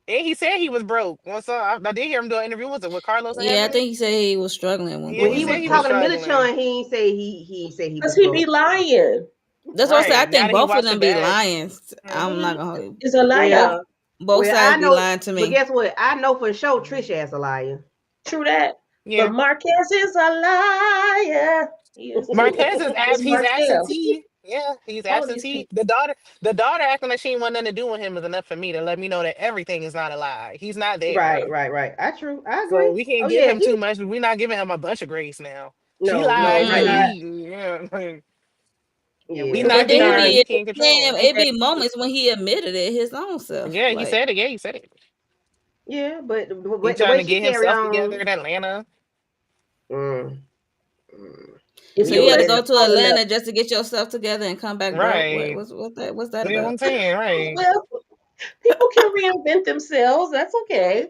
And he said he was broke. Well, so I did hear him do an interview. Was it with Carlos and Yeah, I Heaven? think he said he was struggling at one Yeah, When he he said was point. he was But talking to struggling. Millie he ain't say he Cause was he be broke. lying. that's what I said. I Right. Now think that he both of watched them it be back. lying. I'm Hmm. not gonna hold you. Is a liar. Well, Both I sides be know, lying to but me. guess what? I know for sure Trisha as a liar. True that. But Yeah. Marquez is a liar. He is too. Marquez is It's he's Martell. absentee. Yeah, he's All of these absentee. people. The daughter acting like she ain't want nothing to do with him is enough for me to let me know that everything is not a lie. He's not Right, there. right, right. I true. I So agree. we can't Oh give yeah, him too much. We're not giving him a bunch of grace now. She no, no, lies not and yet. Mm-mm. he yeah, Yeah. he's Super not And then there. John. He can't control. it be moments when he admitted it his own self. Yeah, he Like, said it. Yeah, he said it. Yeah, but He the trying way to she get carry himself together on, in Atlanta. mm, mm. Is so We he know you what had to really that. go to strong enough? Atlanta just to get yourself together and come back broke. Right. What's that You know what I'm about? saying? Right. Well, people can reinvent themselves. That's okay.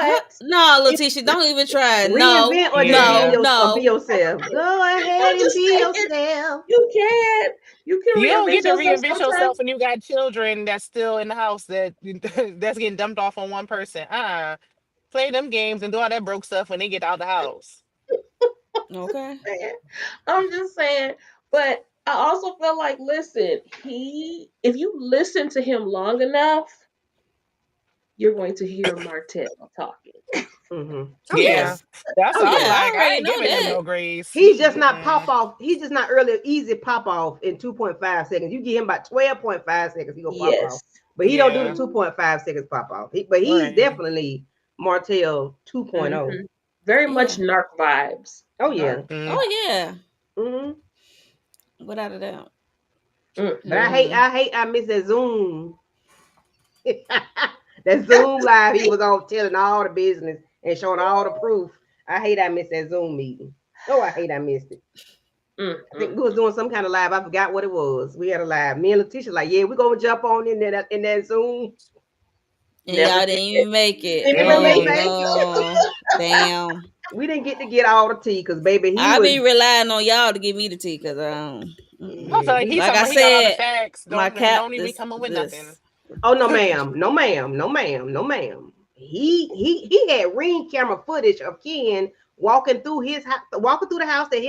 Huh? But No, if Letitia, don't even try. No, Reinvent or just Yeah. be no. yourself. Go ahead I'm and just be saying, yourself. you can You don't reinvent get to yourself reinvent sometimes. yourself when you got children that's still in the house that that's getting dumped off on one person. Play them games and do all that broke stuff when they get out the house. Okay. Saying. I'm just saying. But I also feel like, listen, if you listen to him long enough, you're going to hear Martell talking. Oh Yeah. yeah. That's Oh why I'm Yeah, yeah. I like, I already ain't know giving him that. no grace. He's just not pop Mm-mm. off. He's just not early easy pop off in 2.5 seconds. You give him about 12.5 seconds, he go pop off. Yes. But he don't do the Yeah. 2.5 seconds pop off. But he's Right. definitely Martell 2.0. Very much Yeah. narc vibes. Oh Narc. yeah. Mm. Oh yeah. hmm Without a doubt. But Mm-hmm. I miss that Zoom. That Zoom live he was on telling all the business and showing all the proof. I missed that Zoom meeting. Oh, I missed it. I think we was doing some kind of live. I forgot what it was. We had a live. Me and Letitia like, yeah, we're gonna jump on in that Zoom. And Never y'all did. didn't even make it. Didn't even make Oh Mm-mm. it. no. Damn. We didn't get to get all the tea because baby, he I was be relying on y'all to give me the tea because I feel yeah, like he's like talking I about he got all the said, facts. my Don't cap even come up with nothing. this oh no ma'am, no ma'am, no ma'am, no ma'am. He had ring camera footage of Ken walking through his house, walking through the house that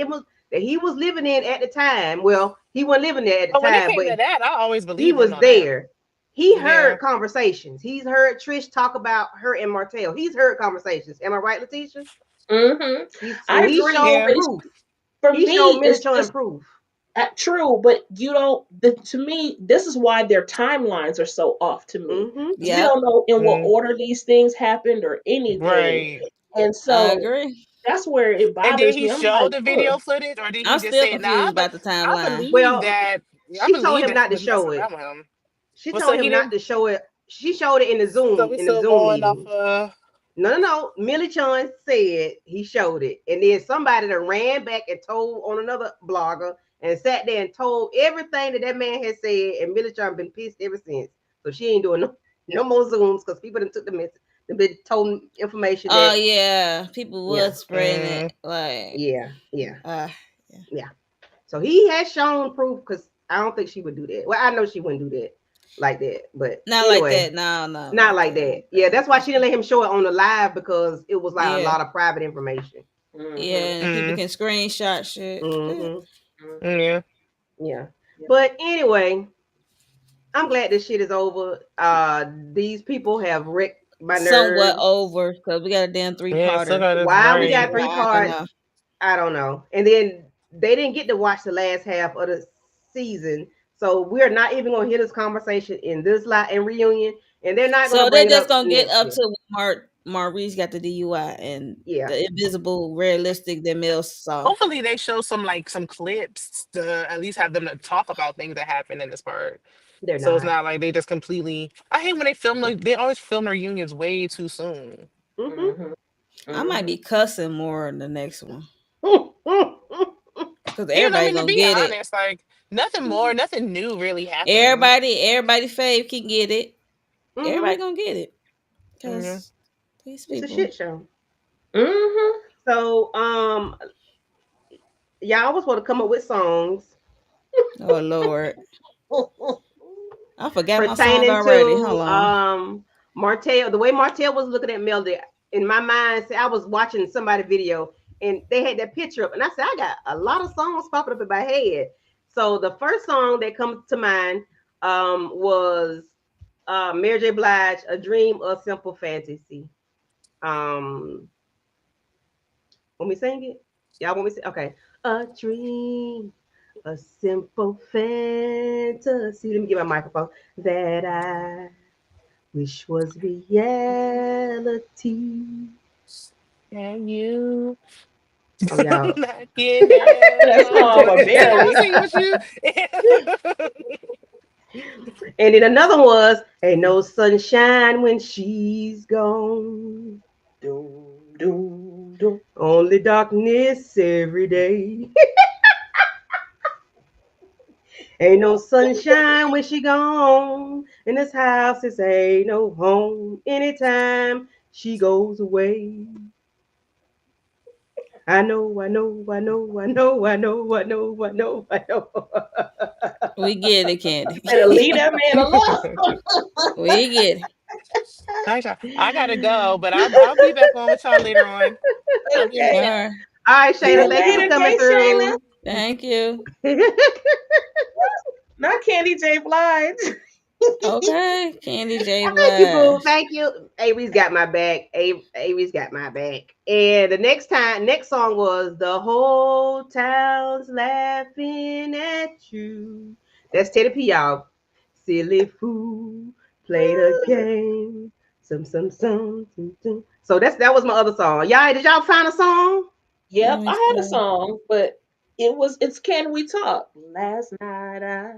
he was living in at the time. Well, he wasn't living there at the Oh, when it time, came but to that, I always he believed him was on that. there. He Yeah. heard conversations. He's heard Trish talk about her and Martell. He's heard conversations. Am I right, Letitia? hmm I He agree, showed Yeah. but it's proof. for He showed me, it's Minichon just proof. true. But you don't. To me, this is why their timelines are so off to me Mm-hmm. because we Yep, don't know in what Mm. order these things happened or anything, Right. and I so agree. that's where it And did bothers he me. I'm show like, the ugh. video footage or did he I'm just still say it? Now, confused about the I timeline. believe Well, that. I she told believe him that he not to was show messing it. around with him. She Well, so told he him not didn't. to show it. She showed it So we In the still Zoom going off. meeting. No. Millie Chun said he showed it. And then somebody that ran back and told on another blogger and sat there and told everything that man had said. And Millie Chun been pissed ever since. So she ain't doing no more Zooms because people done took the message. They been told information Oh that, yeah, people yeah, was spreading Mm. it like yeah, yeah, uh yeah. yeah. So he has shown proof because I don't think she would do that. Well, I know she wouldn't do that like that. But Not like anyway, that. No, not not like like that. that. Yeah, that's why she didn't let him show it on the live because it was like a Yeah. lot of private information. Mm-hmm, Yeah, and people Mm. can screenshot shit. Yeah. hmm mm-hmm, Yeah. Yeah. yeah. But anyway, I'm glad this shit is over. These people have wrecked my Somewhat nerves. over because we got a damn three Yeah. Still parter. got this Why we Which is got right. three why I don't parts, know. I don't know. And then they didn't get to watch the last half of the season. So we're not even gonna hear this conversation in this live and reunion. And they're not gonna So bring they're it just up gonna get next up year. to Maurice got the DUI and Yeah, the invisible realistic that Mel saw. Hopefully they show some clips to at least have them to talk about things that happened in this part. they're So it's not. not like they just completely. I hate when they film like they always film their unions way too soon. Mm-hmm. Mm-hmm, I might mm-hmm. be cussing more in the next one because You know, I everybody mean, to gonna be get it. honest, like nothing more, nothing new really happened. Everybody fave can get it. Mm-hmm. Everybody gonna get it Yeah. because these It's a people. shit show. Mm-hmm. So y'all was supposed to come up with songs. Oh Lord. I forgot my song Pertaining already. Hold to on. Martell, the way Martell was looking at Melody, in my mind, I was watching somebody video and they had that picture up, and I said, I got a lot of songs popping up in my head. So the first song that comes to mind was Mary J. Blige, "A Dream of Simple Fantasy." Um, want me to sing it? Y'all want me to sing? Okay. A dream, a simple fantasy. Let me get my microphone. That I wish was reality. And you Oh, y'all. not get down That's on called it. but Can I barely. sing with you? And then another was, ain't no sunshine when she's gone. Doom, doom, doom. Only darkness every day. Ain't no sunshine when she gone. In this house, it's ain't no home. Anytime she goes away. I know, I know, I know, I know, I know, I know, I know, I know. We get it, Candy. Better leave that man alone. We get it. I gotta go, but I'll be back on with y'all later on. I'll be All Okay. back. right. All right, See Shayna, you thank you for later. coming Thanks, Shayna. through. Thank you. Not Candy J. Blige. Okay. Candy J. Thank you, boo. Blige. Thank you. Avery's got my back. Avery's got my back. And the next song was "The Whole Town's Laughing at You." That's Teddy P, y'all. Silly fool, played a game. Some. So that was my other song. Y'all, did y'all find a song? Let Yep, me I had a see. song, but it's Can We Talk? Last night I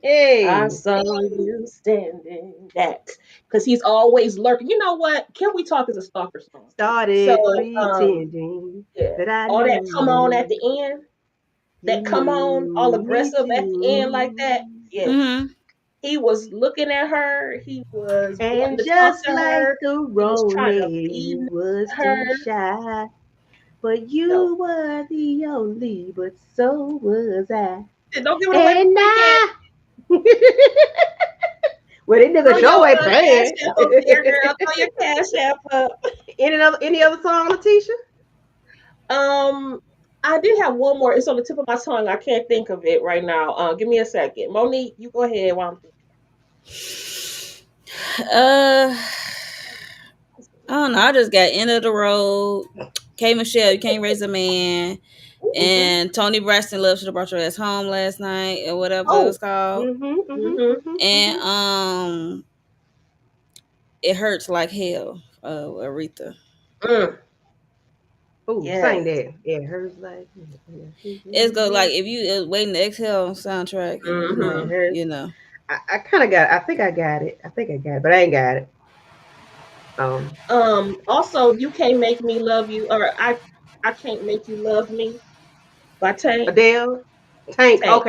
Hey, saw you standing that because he's always lurking. You know what? Can We Talk is a stalker song. So started um pretending yeah. that I All that knew come on at you. the end, You that come on all knew me aggressive at the end like that. too. Yes. Mm-hmm. He was looking at her, he was wanting And to talk just to like her, the he was trying to Romeo, feed you was her. too shy. But No. you were the only, but so was I. Don't give it away for And free, kid. now, well, they nigga Throw your show ain't cash playing. app up there, girl. Throw your cash app up. Any other song, Letitia? Um, I did have one more. It's on the tip of my tongue. I can't think of it right now. Give me a second. Monique, you go ahead while I'm Uh, I don't know. I just got end of the road. K Michelle, you can't raise a man. thinking. And Tony Braxton Love should have brought your ass home last night or whatever it Oh. was called. And it hurts like hell. Aretha. Mm, Oh, yes. sing that. Yeah, hers like. It's go like if you waiting to exhale soundtrack, Yeah, Mm-hmm. hers. you know. I kind of got. I think I got it. I think I got it, but I ain't got it. Um, Also, you can't make me love you, or I can't make you love me by Tank. Adele, Tank. Tank. Hmm.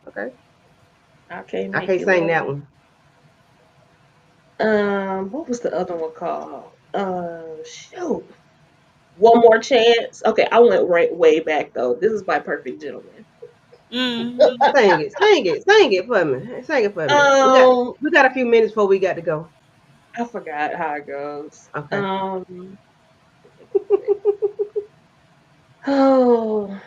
Okay. I can't I make can't you sing love that me. one. What was the other one called? Shoot. One more chance. Okay, I went right way back though. This is by Perfect Gentleman. Mm. Sing it for me. Sing it for me. We got Um, we got a few minutes before we got to go. I forgot how it goes. Okay. Oh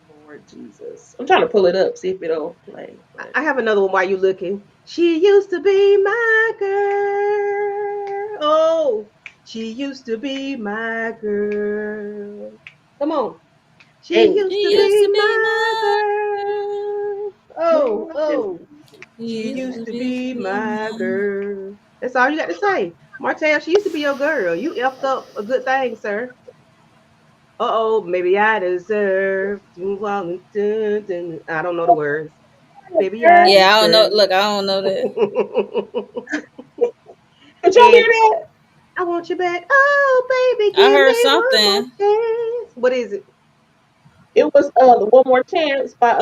Lord Jesus, I'm trying to pull it up, see if it'll play. But I have another one while you looking. She used to be my girl. Oh, she used to be my girl. Come on. She hey, used to She used to be be my my girl. Oh, girl. oh. She She used used to to be be my my. girl. That's all you got to say. Martell, she used to be your girl. You effed up a good thing, sir. Uh-oh, maybe I deserve to walk. I don't know the words. Maybe I Yeah, I don't know. deserve. Look, I don't know that. did y'all hear And that? I want you back. Oh, baby, I give heard me one more something. chance. What is it? It was the One More Chance by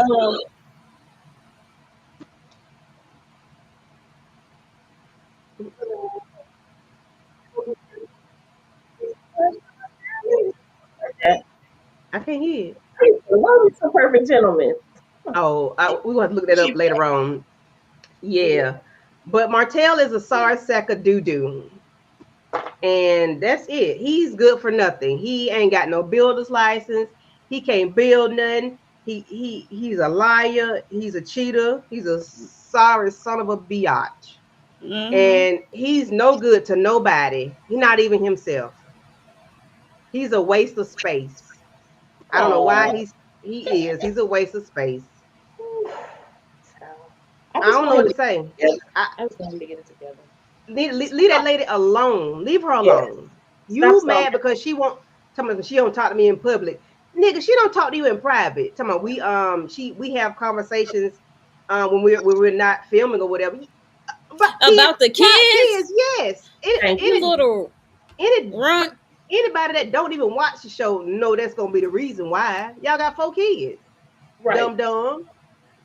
I can't hear it. Love me some perfect gentlemen. Oh, we're going to look that up She, later on. yeah. Yeah. But Martell is a sorry sack of doo doo. And that's it. He's good for nothing. He ain't got no builder's license. He can't build nothing. He's a liar. He's a cheater. He's a sorry son of a biatch. Mm-hmm. And he's no good to nobody. He's not even himself. He's a waste of space. I don't know why Oh. he is. He's a waste of space. I I just don't know want him what to to get say. it together. I I just want him to get it together. leave that lady alone. Leave her Yes. alone. Stop You stalking. mad because she won't tell me she don't talk to me in public. Nigga, she don't talk to you in private. Tell me we have conversations when we're not filming or whatever. But About the child kids, kids, yes. Thank you you. little Any runt. anybody that don't even watch the show know that's gonna be the reason why. Y'all got 4 kids. Right. Dumb dumb.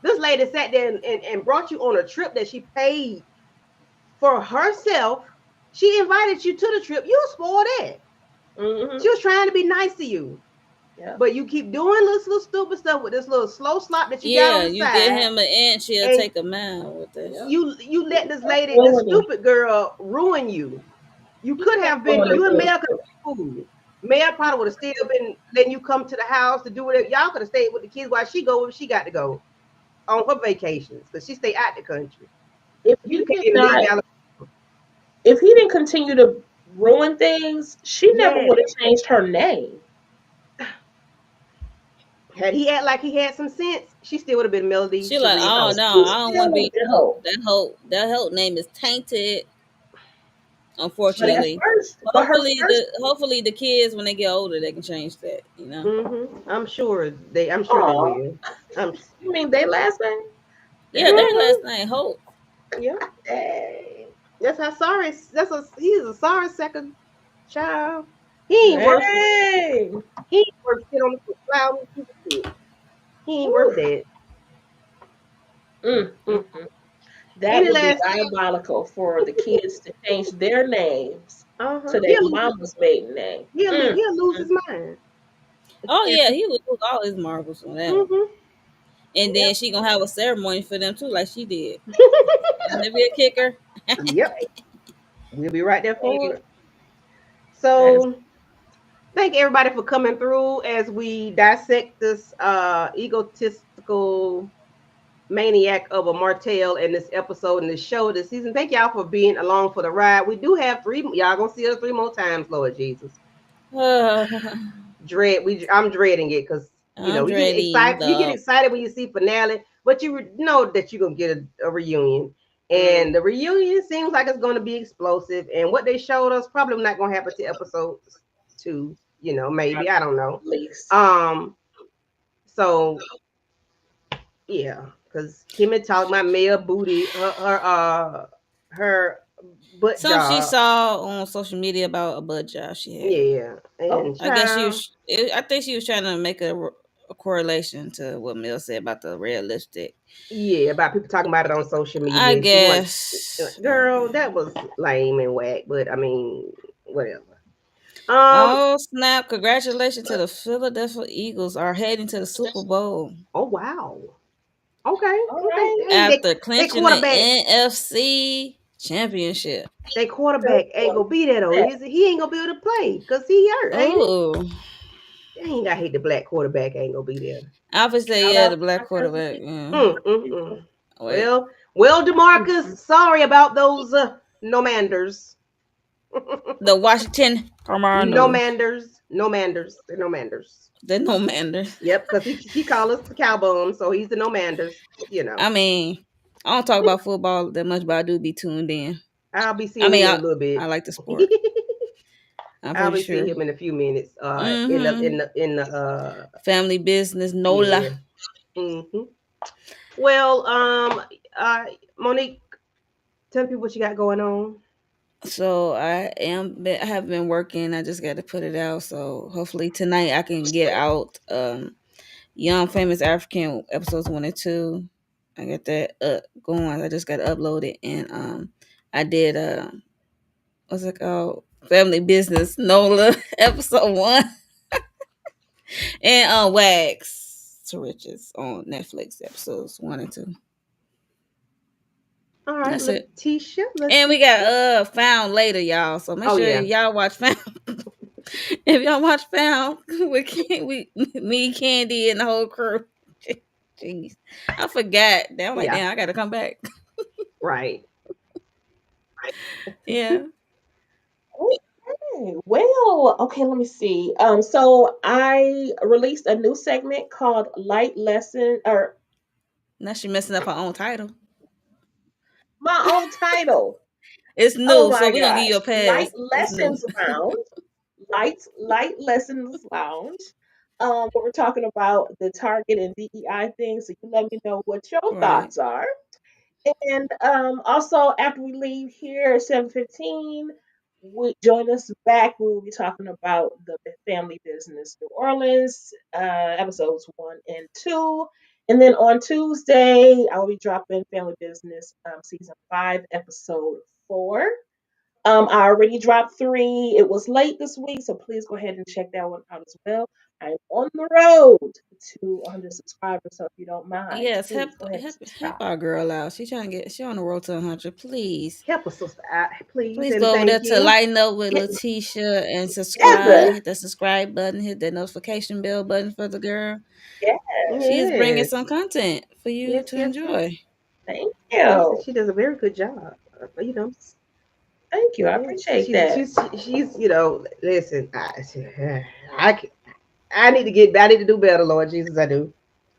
This lady sat there and brought you on a trip that she paid for herself. She invited you to the trip. You spoiled that. Mm-hmm. She was trying to be nice to you. Yeah. But you keep doing this little stupid stuff with this little slow slop that you got on Yeah, the you get side. him an inch, he'll And take a mile with this. Yeah. you let this lady, this Ruining. stupid girl, ruin you. You He could can't have been, ruin you and it. Mel could have been cool. Mel probably would have still been letting you come to the house to do whatever. Y'all could have stayed with the kids while she go where she got to go on her vacations because she stay out the country. If You he can't did even leave not, Alabama. if he didn't continue to ruin things, she never Yeah. would have changed her name. Had he act like he had some sense, she still would have been Melody She like, Cherie oh Hope. no, She I don't still want to would be have been whole. that whole name is tainted, But at unfortunately. first, but her first, Hopefully the kids when they get older they can change that, you know. I'm sure they oh, will. I'm you mean they last name? Yeah, their Dang, last mhm, name Hope. yeah. dang, That's how sorry. He's a sorry second child. He ain't worth dang. he ain't worth shit on the cloud. He ain't worth Whew. that. Mm, Mm. mm, mm. That Any would be last diabolical for the kids to change their names to their mama's maiden name. Mm, he'll lose mm. his mind. Oh yeah, he would lose all his marbles on that one. Mm-hmm. And Yep. then she gonna have a ceremony for them too, like she did. And there be a kicker. Yep. We'll be right there for Dang, it. that is So thank everybody for coming through as we dissect this egotistical maniac of a Martell in this episode in this show this season. Thank y'all for being along for the ride. We do have three. Y'all gonna see us 3 more times, Lord Jesus. I'm dreading it because I'm we get dreading excited. You get the excited when you see finale, but you know that you're gonna get a reunion. mm, And the reunion seems like it's going to be explosive. And what they showed us probably not going to happen to episode 2. Maybe I don't know. least. Um, so yeah, because Kimmy talking about Maya booty, her butt some she job. saw on social media about a butt job she had. Yeah, Oh, and I guess she child, was. I think she was trying to make a correlation to what Mill said about the red lipstick. yeah, about people talking about it on social I media. And she wants, guess. girl, that was lame and whack. But I mean, whatever. Oh snap! Congratulations to the Philadelphia Eagles are heading to the Super Bowl Oh wow. Okay, all okay. right. Dang, after they clinching the quarterback, NFC championship. they quarterback ain't gonna be there though, is it? He ain't gonna be able to play because he hurt, ain't it? Oh, Dang, I hate the black quarterback ain't gonna be there. obviously, Shout yeah, out the to black my Kansas quarterback. City Yeah. Chiefs. Wait, Well, Demarcus, Mm, sorry about those no manders. the Washington No Commanders. manders, no manders, they're no manders. They're no Manders. Yep, because he called us the cow bum, so he's the no manders. You know, I mean, I don't talk about football that much, but I do be tuned in. I'll be I seeing him mean, in a I little I bit. like the sport. I'm I'll pretty be seeing sure. him in a few minutes. Mm-hmm. In the Family business, yeah. NOLA. hmm Well, uh, Monique, tell people what you got going on. So I have been working. I just got to put it out. So hopefully tonight I can get out Young Famous African episodes 1 and 2. I got that going. I just got to upload it, and I did what's it called? Family Business NOLA episode 1 and Wax. to Riches on Netflix, episodes 1 and 2. All right, That's it. Letitia. And we got Found Later, y'all. So make Oh sure yeah, y'all watch Found. If y'all watch Found, we me, Candy, and the whole crew. Jeez, I forgot. I'm like, yeah, damn, I gotta come back. right. Yeah. Okay. Well, okay, let me see. So I released a new segment called Light Lesson or Now she messing up her own title. my own title. It's Oh new, so my we gonna give you a gosh. Light pass. It's new. Lessons Lounge. Light Lessons Lounge. Where we're talking about the Target and DEI things. So you let me know what your Right. thoughts are. And also, after we leave here at 7:15, we join us back. We will be talking about the family business New Orleans, episodes 1 and 2. And then on Tuesday, I will be dropping Family Business season 5, episode 4. I already dropped 3. It was late this week, so please go ahead and check that one out as well. I'm on the road to 100 subscribers, so if you don't mind, Yes, please go ahead and help subscribe. our girl out. She trying to get she on the road to 100. Please. Help us, sister, out, please, Please and go over there thank to you. Lighten Up with Get Letitia and subscribe. together. Hit the subscribe button, hit the notification bell button for the girl. Yeah, She is bringing Yes, some content for you yes, to yes, yes. enjoy. thank Yes, and you. she does a very good job. You know, Thank you. I yes, appreciate that. she's you know. Listen, I I need to get. I need to do better, Lord Jesus. I do,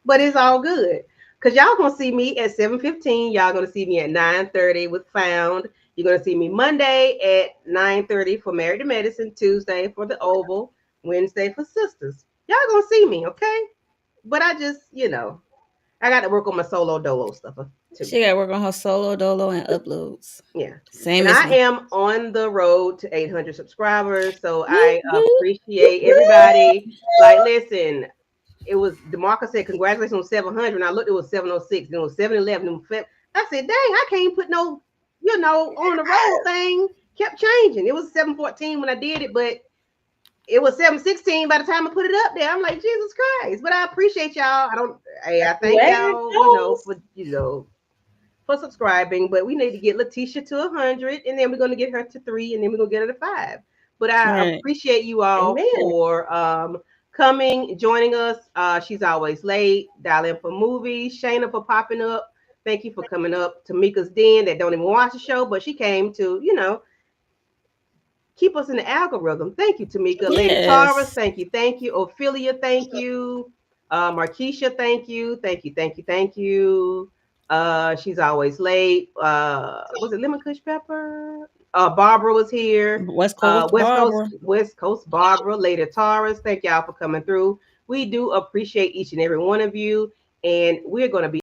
but it's all good because y'all gonna see me at 7:15. Y'all gonna see me at 9:30 with Found. You're gonna see me Monday at 9:30 for Married to Medicine. Tuesday for the Oval. Wednesday for Sisters. Y'all gonna see me, okay? But I just, I got to work on my solo dolo stuff too. She got to work on her solo dolo and uploads. Yeah. Same And as I me. am on the road to 800 subscribers. So Woo, I woo. appreciate everybody. Like, listen, it was DeMarcus said, congratulations on 700. And I looked, it was 706. Then it was 711. I said, dang, I can't put no, on the road thing. Kept changing. It was 714 when I did it, but it was 716 by the time I put it up there. I'm like, Jesus Christ. But I appreciate y'all. I thank Way it y'all, goes. for subscribing, but we need to get Letitia to 100, and then we're going to get her to 3, and then we're going to get her to 5. But I Right. appreciate you all Amen. for coming, joining us. She's always late. Dial in for movies. Shayna for popping up. Thank you for coming up. Tamika's Den that don't even watch the show, but she came to, keep us in the algorithm. Thank you, Tamika. Lady Taurus, Yes. thank you. Thank you. Ophelia, thank you. Markeisha, thank you. Thank you. Thank you. Thank you. She's always late. Was it Lemon Kush Pepper? Barbara was here. West Coast Barbara. West Coast Barbara, Lady Taurus. Thank y'all for coming through. We do appreciate each and every one of you. And we're going to be